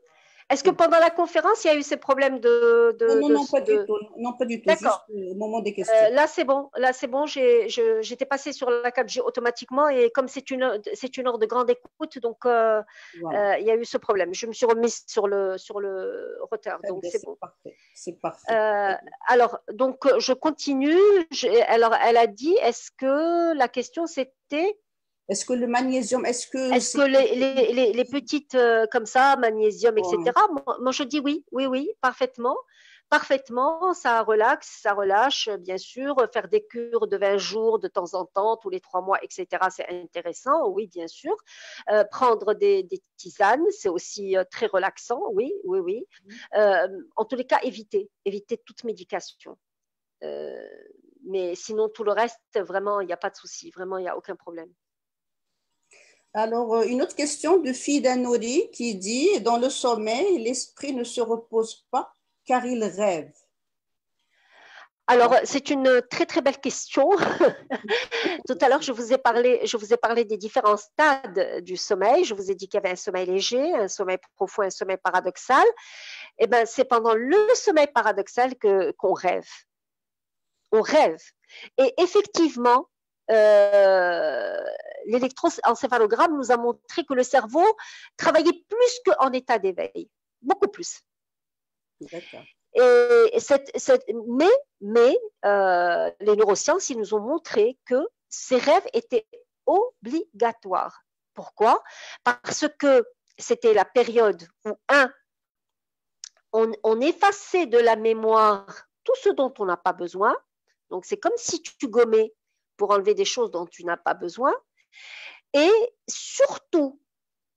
S3: Est-ce que pendant la conférence, il y a eu ces problèmes
S1: Non, pas du tout. Non, pas du tout.
S3: D'accord.
S1: Juste au moment des questions.
S3: Là, c'est bon. J'étais passée sur la 4G automatiquement et comme c'est une heure de grande écoute, donc voilà. Il y a eu ce problème. Je me suis remise sur le routeur, donc c'est bon.
S1: C'est parfait.
S3: Alors, donc, je continue. Alors, elle a dit, est-ce que la question c'était…
S1: Est-ce que le magnésium, est-ce que
S3: les petites comme ça, magnésium, etc. Moi, je dis oui, parfaitement. Parfaitement, ça relaxe, ça relâche, bien sûr. Faire des cures de 20 jours de temps en temps, tous les 3 mois, etc. C'est intéressant, oui, bien sûr. Prendre des tisanes, c'est aussi très relaxant, oui. En tous les cas, éviter toute médication. Mais sinon, tout le reste, vraiment, il n'y a pas de souci. Vraiment, il n'y a aucun problème.
S1: Alors, une autre question de Fida Nouri qui dit « Dans le sommeil, l'esprit ne se repose pas car il rêve. »
S3: Alors, c'est une très, très belle question. Tout à l'heure, je vous ai parlé des différents stades du sommeil. Je vous ai dit qu'il y avait un sommeil léger, un sommeil profond, un sommeil paradoxal. Eh bien, c'est pendant le sommeil paradoxal qu'on rêve. On rêve. Et effectivement, l'électroencéphalogramme nous a montré que le cerveau travaillait plus qu'en état d'éveil, beaucoup plus.
S1: D'accord.
S3: Mais les neurosciences, ils nous ont montré que ces rêves étaient obligatoires. Pourquoi? Parce que c'était la période où, on effaçait de la mémoire tout ce dont on n'a pas besoin. Donc, c'est comme si tu gommais pour enlever des choses dont tu n'as pas besoin. Et surtout,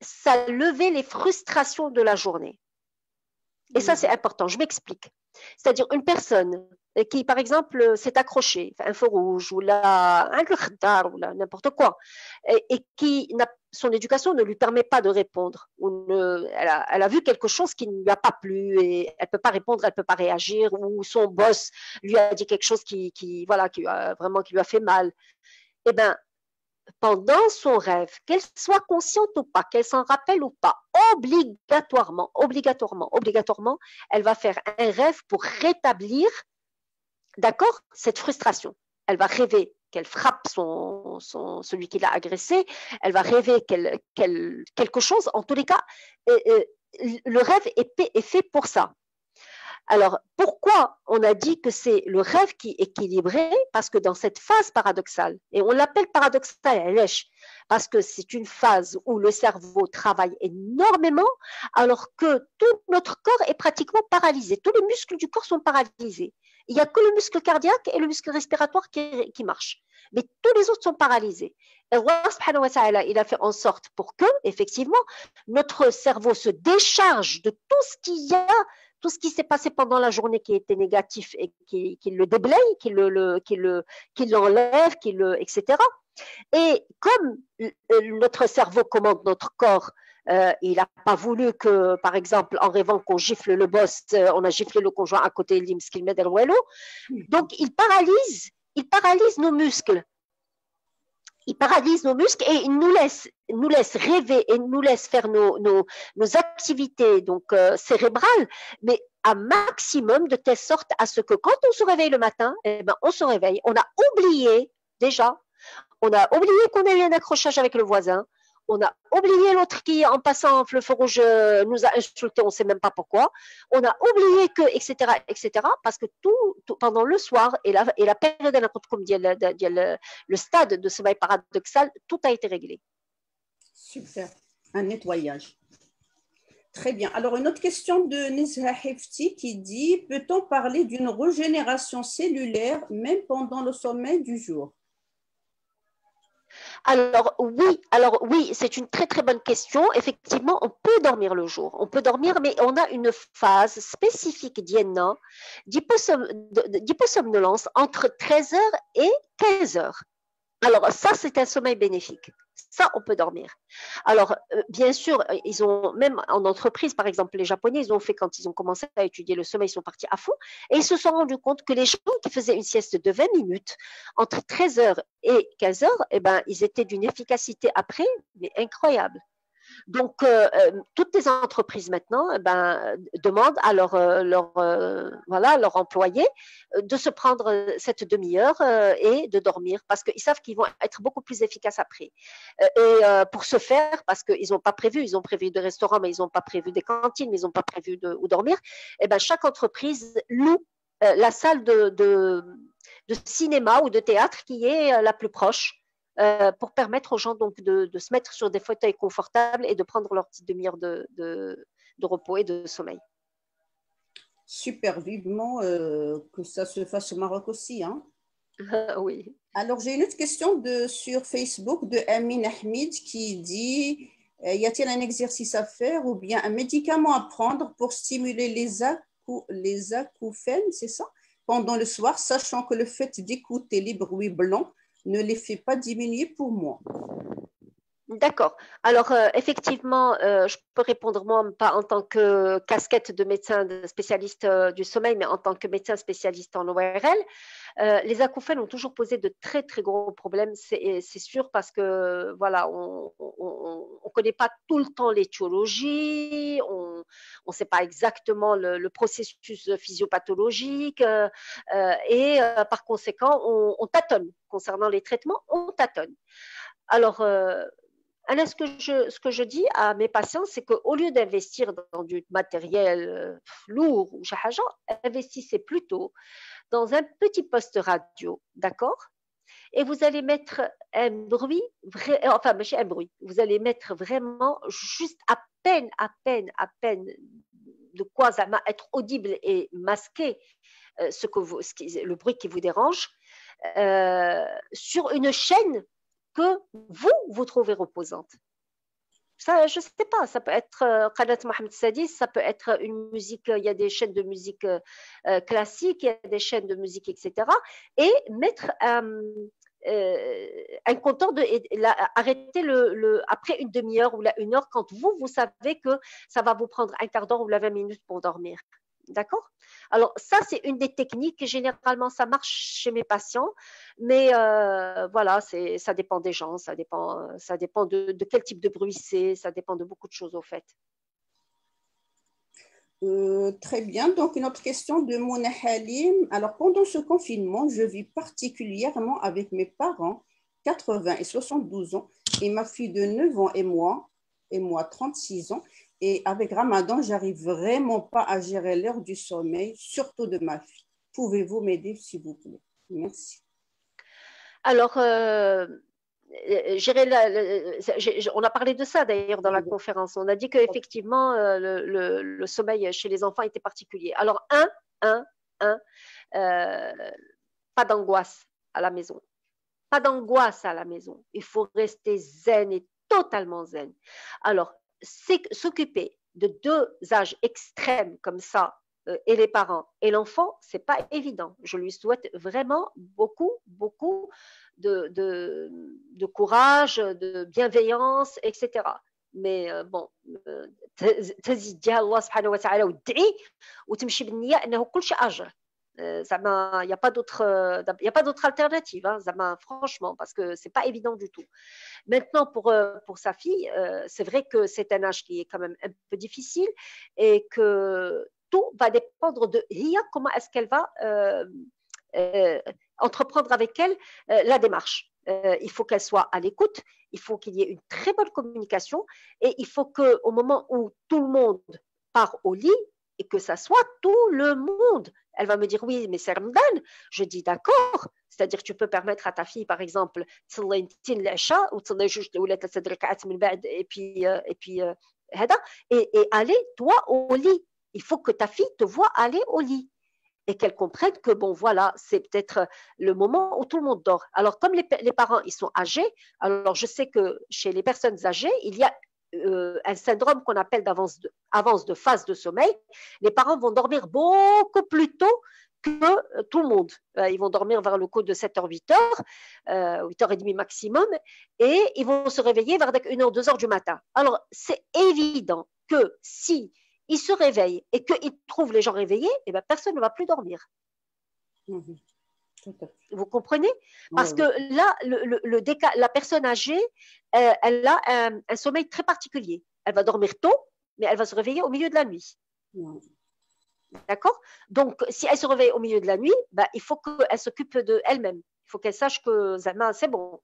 S3: ça levait les frustrations de la journée. Et ça, c'est important. Je m'explique. C'est-à-dire une personne qui, par exemple, s'est accrochée, un feu rouge ou un khtar ou n'importe quoi, et qui son éducation ne lui permet pas de répondre. Elle a vu quelque chose qui ne lui a pas plu et elle ne peut pas répondre, elle ne peut pas réagir, ou son boss lui a dit quelque chose qui lui a fait mal. Eh bien, pendant son rêve, qu'elle soit consciente ou pas, qu'elle s'en rappelle ou pas, obligatoirement, elle va faire un rêve pour rétablir, d'accord, cette frustration. Elle va rêver qu'elle frappe celui qui l'a agressé, elle va rêver quelque chose. En tous les cas, le rêve est fait pour ça. Alors, pourquoi on a dit que c'est le rêve qui est équilibré? Parce que dans cette phase paradoxale, et on l'appelle paradoxale, parce que c'est une phase où le cerveau travaille énormément, alors que tout notre corps est pratiquement paralysé. Tous les muscles du corps sont paralysés. Il n'y a que le muscle cardiaque et le muscle respiratoire qui marchent. Mais tous les autres sont paralysés. Et Allah subhanahu wa ta'ala, il a fait en sorte pour que, effectivement, notre cerveau se décharge de tout ce qu'il y a, tout ce qui s'est passé pendant la journée qui était négatif et qu'il le déblaye, qu'il l'enlève, etc. Et comme notre cerveau commande notre corps, il n'a pas voulu que, par exemple, en rêvant qu'on gifle le boss, on a giflé le conjoint à côté, donc il paralyse nos muscles. Il paralyse nos muscles et il nous laisse rêver et nous laisse faire nos activités donc, cérébrales, mais à maximum de telle sorte à ce que quand on se réveille le matin, eh ben, on se réveille, on a oublié déjà, on a oublié qu'on a eu un accrochage avec le voisin, on a oublié l'autre qui, en passant le feu rouge, nous a insulté, on ne sait même pas pourquoi. On a oublié que, etc., parce que tout pendant le soir et la période, comme dit le stade de sommeil paradoxal, tout a été réglé.
S1: Super, un nettoyage. Très bien. Alors, une autre question de Nizha Hefti qui dit: peut-on parler d'une régénération cellulaire même pendant le sommeil du jour?
S3: Alors oui, c'est une très très bonne question. Effectivement, on peut dormir le jour. On peut dormir, mais on a une phase spécifique d'hyposomnolence entre 13h et 15h. Alors ça, c'est un sommeil bénéfique. Ça, on peut dormir. Alors, bien sûr, ils ont, même en entreprise, par exemple, les Japonais, ils ont fait, quand ils ont commencé à étudier le sommeil, ils sont partis à fond et ils se sont rendus compte que les gens qui faisaient une sieste de 20 minutes entre 13h et 15h, eh ben, ils étaient d'une efficacité après, mais incroyable. Donc, toutes les entreprises maintenant demandent à leurs employés de se prendre cette demi-heure et de dormir parce qu'ils savent qu'ils vont être beaucoup plus efficaces après. Pour ce faire, parce qu'ils n'ont pas prévu, ils ont prévu des restaurants, mais ils n'ont pas prévu des cantines, mais ils n'ont pas prévu où dormir, et ben, chaque entreprise loue la salle de cinéma ou de théâtre qui est la plus proche. Pour permettre aux gens donc de se mettre sur des fauteuils confortables et de prendre leur petite demi-heure de repos et de sommeil.
S1: Super, vivement que ça se fasse au Maroc aussi. Hein.
S3: Oui.
S1: Alors, j'ai une autre question sur Facebook de Amin Ahmed qui dit: y a-t-il un exercice à faire ou bien un médicament à prendre pour stimuler les acouphènes, c'est ça, pendant le soir, sachant que le fait d'écouter les bruits blancs ne les fait pas diminuer pour moi?
S3: D'accord. Alors, effectivement, je peux répondre, moi, pas en tant que casquette de médecin spécialiste du sommeil, mais en tant que médecin spécialiste en ORL. Les acouphènes ont toujours posé de très, très gros problèmes, c'est sûr, parce que, voilà, on ne connaît pas tout le temps l'étiologie, on ne sait pas exactement le processus physiopathologique, et par conséquent, on tâtonne. Concernant les traitements, on tâtonne. Alors, Anna, ce que je dis à mes patients, c'est qu'au lieu d'investir dans du matériel lourd ou chahaja, investissez plutôt dans un petit poste radio, d'accord? Et vous allez mettre un bruit, enfin, un bruit, vous allez mettre vraiment juste à peine de quoi ça va être audible et masquer le bruit qui vous dérange sur une chaîne que vous trouvez reposante. Ça, je ne sais pas, ça peut être Qanat Mohamed Sadis, ça peut être une musique, il y a des chaînes de musique classique, il y a des chaînes de musique, etc. Et mettre un compteur, arrêter après une demi-heure ou une heure, quand vous savez que ça va vous prendre un quart d'heure ou 20 minutes pour dormir. D'accord? Alors, ça, c'est une des techniques. Généralement, ça marche chez mes patients. Mais voilà, ça dépend des gens. Ça dépend de quel type de bruit c'est. Ça dépend de beaucoup de choses, au fait.
S1: Très bien. Donc, une autre question de Mouna Halim. Alors, pendant ce confinement, je vis particulièrement avec mes parents, 80 et 72 ans, et ma fille de 9 ans et moi 36 ans. Et avec Ramadan, j'arrive vraiment pas à gérer l'heure du sommeil, surtout de ma fille. Pouvez-vous m'aider, s'il vous plaît? Merci.
S3: Alors, on a parlé de ça d'ailleurs dans la conférence. On a dit qu'effectivement, le sommeil chez les enfants était particulier. Alors, pas d'angoisse à la maison. Pas d'angoisse à la maison. Il faut rester zen et totalement zen. Alors, s'occuper de deux âges extrêmes comme ça, et les parents et l'enfant, c'est pas évident. Je lui souhaite vraiment beaucoup, beaucoup de courage, de bienveillance, etc. Mais bon, تزيد الله سبحانه وتعالى وتدعي وتمشي بالنية أنه كل شيء أجر. Il n'y a pas d'autre alternative, hein, franchement, parce que c'est pas évident du tout. Maintenant, pour sa fille, c'est vrai que c'est un âge qui est quand même un peu difficile et que tout va dépendre de Hiya, comment est-ce qu'elle va entreprendre avec elle la démarche. Il faut qu'elle soit à l'écoute, il faut qu'il y ait une très bonne communication et il faut qu'au moment où tout le monde part au lit et que ça soit tout le monde. Elle va me dire oui, mais c'est Ramadan. Je dis d'accord. C'est-à-dire tu peux permettre à ta fille, par exemple, et aller toi au lit. Il faut que ta fille te voie aller au lit et qu'elle comprenne que, bon, voilà, c'est peut-être le moment où tout le monde dort. Alors, comme les parents, ils sont âgés, alors je sais que chez les personnes âgées, il y a un syndrome qu'on appelle avance de phase de sommeil. Les parents vont dormir beaucoup plus tôt que tout le monde. Ils vont dormir vers le coup de 7h, 8h, 8h30 maximum, et ils vont se réveiller vers 1h, 2h du matin. Alors, c'est évident que si ils se réveillent et qu'ils trouvent les gens réveillés, eh bien, personne ne va plus dormir. Vous comprenez? Parce que là, la personne âgée, elle a un sommeil très particulier. Elle va dormir tôt, mais elle va se réveiller au milieu de la nuit. D'accord? Donc, si elle se réveille au milieu de la nuit, bah, il faut qu'elle s'occupe d'elle-même. Il faut qu'elle sache que c'est bon.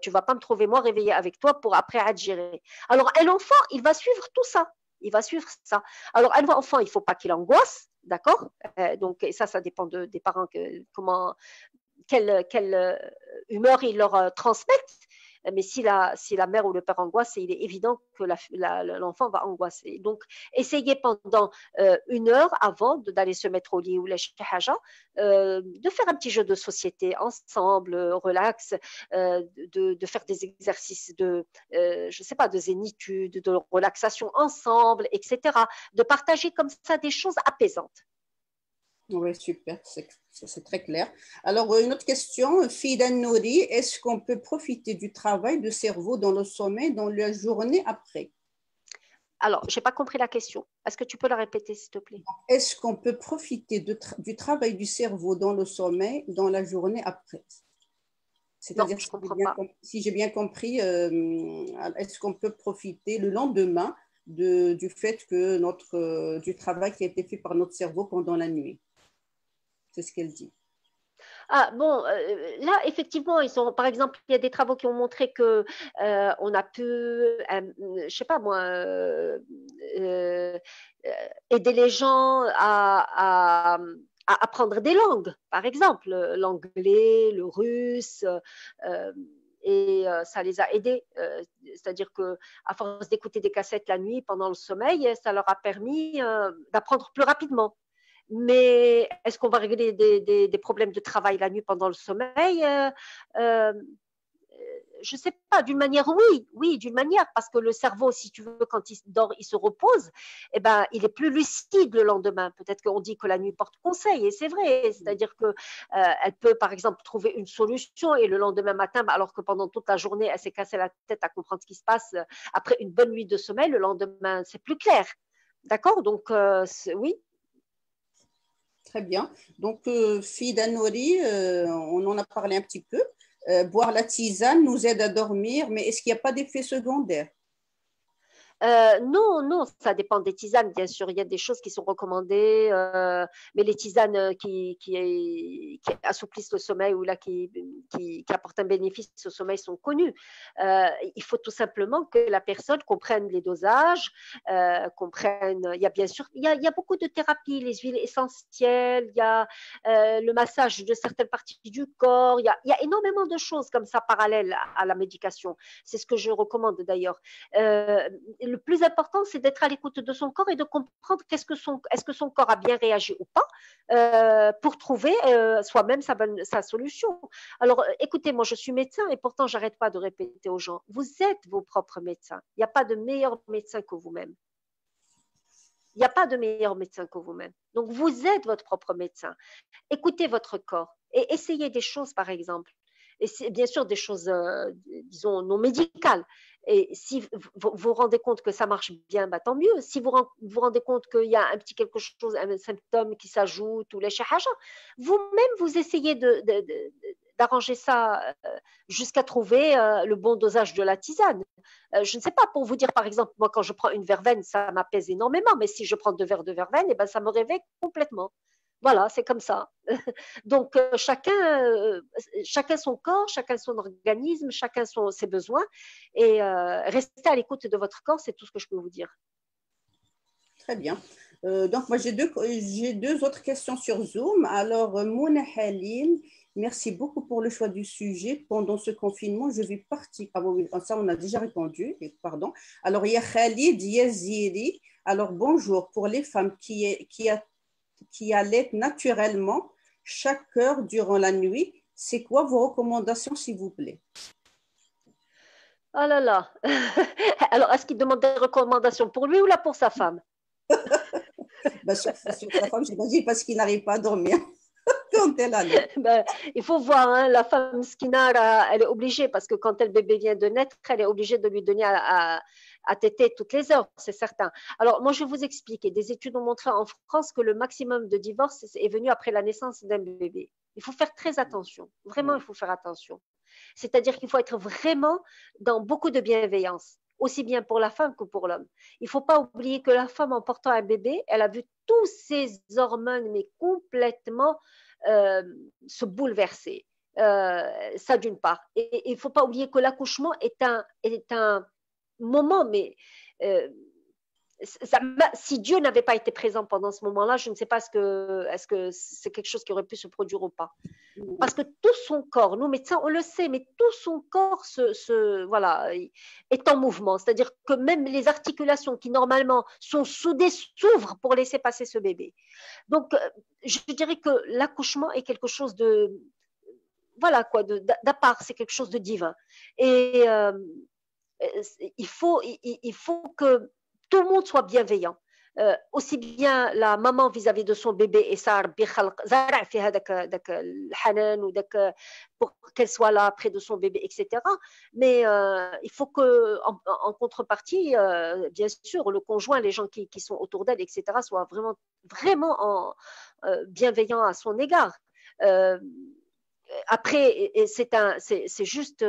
S3: Tu ne vas pas me trouver moi réveillée avec toi pour après à te gérer. Alors, un enfant, il va suivre tout ça. Il va suivre ça. Alors, un enfant, il ne faut pas qu'il angoisse, d'accord? Donc, et ça dépend des parents, quelle humeur ils leur transmettent. Mais si la mère ou le père angoisse, il est évident que l'enfant va angoisser. Donc, essayez pendant 1 heure avant d'aller se mettre au lit ou de faire un petit jeu de société ensemble, relax, de faire des exercices je sais pas, de zénitude, de relaxation ensemble, etc. De partager comme ça des choses apaisantes.
S1: Oui, super, c'est très clair. Alors, une autre question, Fida Nouri, est-ce qu'on peut profiter du travail de cerveau dans le sommeil dans la journée après?
S3: Alors, je n'ai pas compris la question. Est-ce que tu peux la répéter, s'il te plaît?
S1: Est-ce qu'on peut profiter du travail du cerveau dans le sommeil dans la journée après? C'est-à-dire, si j'ai bien compris, est-ce qu'on peut profiter le lendemain du fait que du travail qui a été fait par notre cerveau pendant la nuit? C'est ce qu'elle dit.
S3: Ah bon, là effectivement, par exemple, il y a des travaux qui ont montré que on a pu, je sais pas moi, aider les gens à apprendre des langues, par exemple, l'anglais, le russe. Et ça les a aidés. C'est-à-dire qu'à force d'écouter des cassettes la nuit pendant le sommeil, ça leur a permis d'apprendre plus rapidement. Mais est-ce qu'on va régler des problèmes de travail la nuit pendant le sommeil? Je ne sais pas, d'une manière, oui, d'une manière, parce que le cerveau, si tu veux, quand il dort, il se repose, eh ben, il est plus lucide le lendemain. Peut-être qu'on dit que la nuit porte conseil, et c'est vrai, c'est-à-dire qu'elle peut, par exemple, trouver une solution, et le lendemain matin, alors que pendant toute la journée, elle s'est cassée la tête à comprendre ce qui se passe, après une bonne nuit de sommeil, le lendemain, c'est plus clair. D'accord? Donc, oui.
S1: Très bien. Donc, Fida Nouri, on en a parlé un petit peu. Boire la tisane nous aide à dormir, mais est-ce qu'il n'y a pas d'effet secondaire?
S3: Non, non, ça dépend des tisanes, bien sûr. Il y a des choses qui sont recommandées, mais les tisanes qui assouplissent le sommeil ou là qui apportent un bénéfice au sommeil sont connues. Il faut tout simplement que la personne comprenne les dosages, comprenne. Il y a bien sûr, il y a beaucoup de thérapies, les huiles essentielles, il y a le massage de certaines parties du corps, il y a énormément de choses comme ça parallèles à la médication. C'est ce que je recommande d'ailleurs. Le plus important, c'est d'être à l'écoute de son corps et de comprendre est-ce que son corps a bien réagi ou pas pour trouver soi-même sa solution. Alors, écoutez, moi, je suis médecin et pourtant, j'arrête pas de répéter aux gens, vous êtes vos propres médecins. Il n'y a pas de meilleur médecin que vous-même. Il n'y a pas de meilleur médecin que vous-même. Donc, vous êtes votre propre médecin. Écoutez votre corps et essayez des choses, par exemple. Et c'est bien sûr des choses, disons, non médicales. Et si vous vous rendez compte que ça marche bien, bah, tant mieux. Si vous vous rendez compte qu'il y a un petit quelque chose, un symptôme qui s'ajoute ou les shahaja, vous-même, vous essayez d'arranger ça jusqu'à trouver le bon dosage de la tisane. Je ne sais pas, pour vous dire, par exemple, moi, quand je prends une verveine, ça m'apaise énormément, mais si je prends 2 verres de verveine, eh ben, ça me réveille complètement. Voilà, c'est comme ça. Donc, chacun son corps, chacun son organisme, chacun ses besoins. Et restez à l'écoute de votre corps, c'est tout ce que je peux vous dire.
S1: Très bien. Donc, moi, j'ai deux autres questions sur Zoom. Alors, Mouna Halil, merci beaucoup pour le choix du sujet. Pendant ce confinement, je vais partir. Ah oui, ça, on a déjà répondu. Pardon. Alors, il y a Khalid Yaziri. Alors, bonjour. Pour les femmes qui allaitent naturellement chaque heure durant la nuit, c'est quoi vos recommandations, s'il vous plaît?
S3: Oh là là. Alors, est-ce qu'il demande des recommandations pour lui ou là pour sa femme?
S1: Ben, sur sa femme, j'imagine, parce qu'il n'arrive pas à dormir quand elle allait.
S3: Ben, il faut voir, hein, la femme skinara, elle est obligée, parce que quand le bébé vient de naître, elle est obligée de lui donner à téter toutes les heures, c'est certain. Alors, moi, je vais vous expliquer. Des études ont montré en France que le maximum de divorces est venu après la naissance d'un bébé. Il faut faire très attention. Vraiment, il faut faire attention. C'est-à-dire qu'il faut être vraiment dans beaucoup de bienveillance, aussi bien pour la femme que pour l'homme. Il ne faut pas oublier que la femme, en portant un bébé, elle a vu tous ses hormones, mais complètement se bouleverser. Ça d'une part. Et il ne faut pas oublier que l'accouchement est un moment, mais si Dieu n'avait pas été présent pendant ce moment-là, je ne sais pas est-ce que c'est quelque chose qui aurait pu se produire ou pas. Parce que tout son corps, nous médecins, on le sait, mais tout son corps voilà, est en mouvement. C'est-à-dire que même les articulations qui normalement sont soudées s'ouvrent pour laisser passer ce bébé. Donc, je dirais que l'accouchement est quelque chose voilà quoi, d'à part, c'est quelque chose de divin. Et il faut que tout le monde soit bienveillant. aussi bien la maman vis-à-vis de son bébé et ça pour qu'elle soit là près de son bébé, etc. Mais il faut que en contrepartie, bien sûr, le conjoint, les gens qui sont autour d'elle, etc., soient vraiment bienveillants à son égard. Après, c'est juste,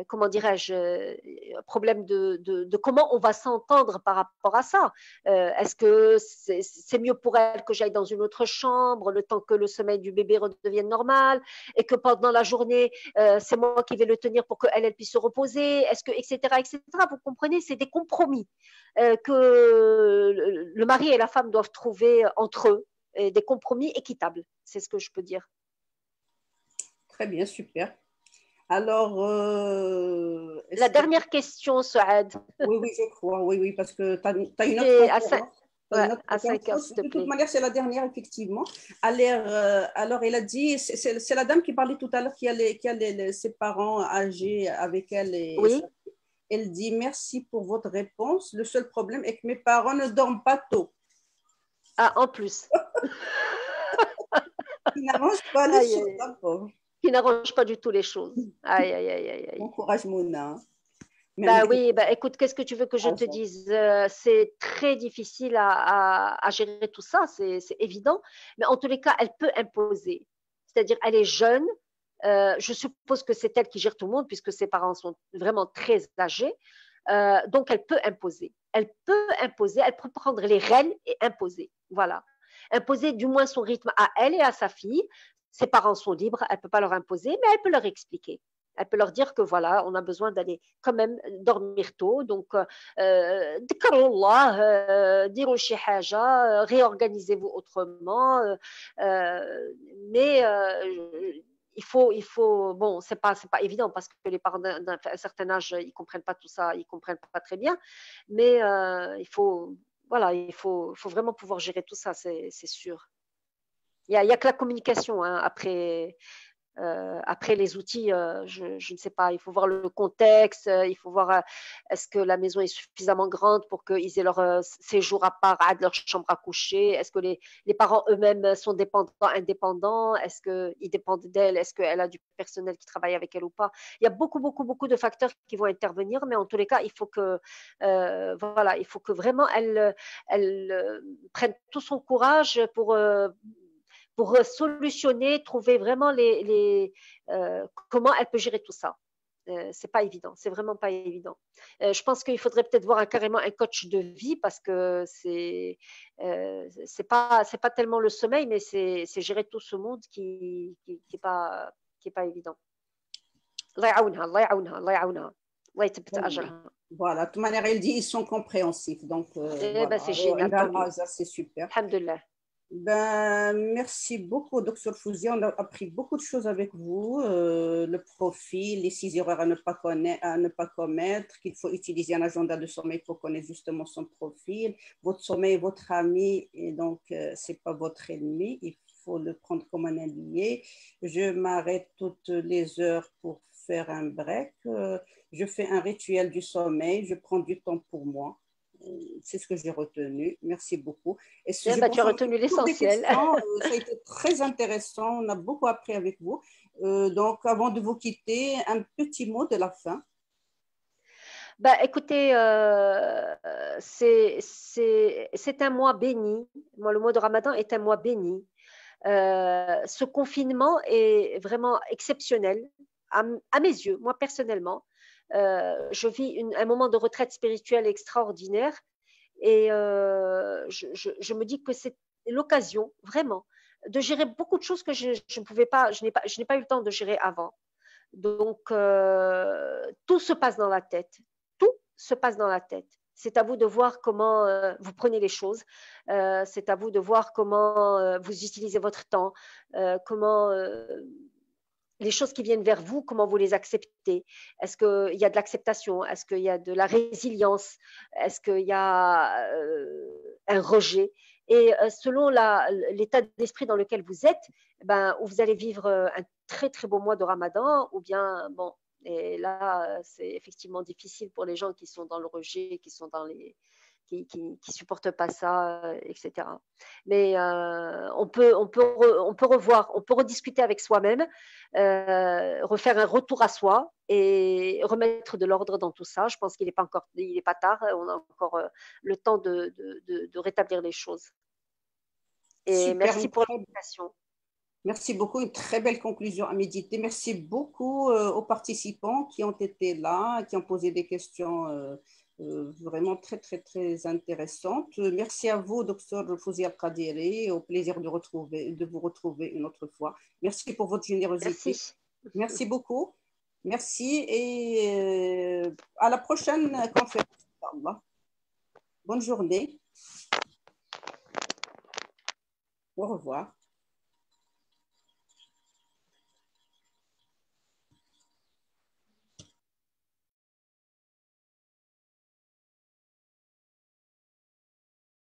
S3: comment dirais-je, un problème de comment on va s'entendre par rapport à ça. Est-ce que c'est mieux pour elle que j'aille dans une autre chambre le temps que le sommeil du bébé redevienne normal et que pendant la journée, c'est moi qui vais le tenir pour qu'elle puisse se reposer, est-ce que, etc., etc. Vous comprenez, c'est des compromis que le mari et la femme doivent trouver entre eux, des compromis équitables, c'est ce que je peux dire.
S1: Très bien, super. Alors,
S3: la dernière question, Souad.
S1: Oui, je crois, oui, parce que tu as une autre
S3: à 5 heures, s'il te plaît.
S1: De toute manière, c'est la dernière, effectivement. Alors, elle a dit, c'est la dame qui parlait tout à l'heure, qui a ses parents âgés avec elle.
S3: Oui.
S1: Elle dit, merci pour votre réponse. Le seul problème est que mes parents ne dorment pas tôt.
S3: Ah, en plus.
S1: Qui n'arrange pas les choses, d'accord.
S3: Qui n'arrange pas du tout les choses. Aïe, aïe, aïe, aïe.
S1: Bon courage, Mouna.
S3: Oui, écoute, qu'est-ce que tu veux que je te dise? C'est très difficile à gérer tout ça, c'est évident. Mais en tous les cas, elle peut imposer. C'est-à-dire, elle est jeune. Je suppose que c'est elle qui gère tout le monde puisque ses parents sont vraiment très âgés. Donc, elle peut imposer. Elle peut prendre les rênes et imposer. Voilà. Imposer du moins son rythme à elle et à sa fille. Ses parents sont libres, elle ne peut pas leur imposer, mais elle peut leur expliquer. Elle peut leur dire que voilà, on a besoin d'aller quand même dormir tôt. Donc, dirou shi haja, réorganisez-vous autrement. Mais bon, c'est pas évident parce que les parents d'un certain âge, ils comprennent pas tout ça, ils comprennent pas très bien. Mais voilà, il faut vraiment pouvoir gérer tout ça, c'est sûr. Il y a que la communication, hein, après les outils, je ne sais pas, il faut voir le contexte, il faut voir est-ce que la maison est suffisamment grande pour qu'ils aient leur séjour à part, leur chambre à coucher, est-ce que les parents eux-mêmes sont dépendants, indépendants, est-ce qu'ils dépendent d'elle, est-ce qu'elle a du personnel qui travaille avec elle ou pas. Il y a beaucoup de facteurs qui vont intervenir, mais en tous les cas, il faut que vraiment elle prenne tout son courage pour solutionner, trouver vraiment comment elle peut gérer tout ça. C'est pas évident, c'est vraiment pas évident. Je pense qu'il faudrait peut-être voir carrément un coach de vie parce que c'est pas tellement le sommeil, mais c'est gérer tout ce monde qui est pas évident. الله يعاونها الله يعاونها الله يعاونها الله يثبت اجرها.
S1: Voilà, de toute manière, elle dit ils sont compréhensifs. Donc, voilà.
S3: C'est génial.
S1: C'est super.
S3: Alhamdulillah.
S1: Ben, merci beaucoup, Dr Fouzi. On a appris beaucoup de choses avec vous. Le profil, les 6 erreurs à ne pas commettre, qu'il faut utiliser un agenda de sommeil pour connaître justement son profil. Votre sommeil est votre ami et donc c'est pas votre ennemi. Il faut le prendre comme un allié. Je m'arrête toutes les heures pour faire un break. Je fais un rituel du sommeil. Je prends du temps pour moi. C'est ce que j'ai retenu. Merci beaucoup. Et
S3: tu as retenu l'essentiel.
S1: Ça a été très intéressant. On a beaucoup appris avec vous. Donc, avant de vous quitter, un petit mot de la fin.
S3: Écoutez, c'est un mois béni. Moi, le mois de Ramadan est un mois béni. Ce confinement est vraiment exceptionnel à mes yeux, moi personnellement. Je vis un moment de retraite spirituelle extraordinaire et je me dis que c'est l'occasion vraiment de gérer beaucoup de choses que je ne pouvais pas, je n'ai pas eu le temps de gérer avant. Donc tout se passe dans la tête, tout se passe dans la tête. C'est à vous de voir comment vous prenez les choses. C'est à vous de voir comment vous utilisez votre temps, comment les choses qui viennent vers vous, comment vous les acceptez. Est-ce qu'il y a de l'acceptation? Est-ce qu'il y a de la résilience? Est-ce qu'il y a un rejet? Et selon l'état d'esprit dans lequel vous êtes, vous allez vivre un très très beau mois de Ramadan, ou bien bon, et là c'est effectivement difficile pour les gens qui sont dans le rejet, qui sont dans qui supportent pas ça, etc. Mais on peut revoir, on peut rediscuter avec soi-même, refaire un retour à soi et remettre de l'ordre dans tout ça. Je pense qu'il n'est pas tard, on a encore le temps de rétablir les choses. Et super, merci pour l'invitation.
S1: Merci beaucoup, une très belle conclusion à méditer. Merci beaucoup aux participants qui ont été là, qui ont posé des questions vraiment très, très, très intéressantes. Merci à vous, Dr Fouzi Al-Qadiri. Au plaisir de vous retrouver une autre fois. Merci pour votre générosité. Merci beaucoup. Merci et à la prochaine conférence. Bonne journée. Au revoir.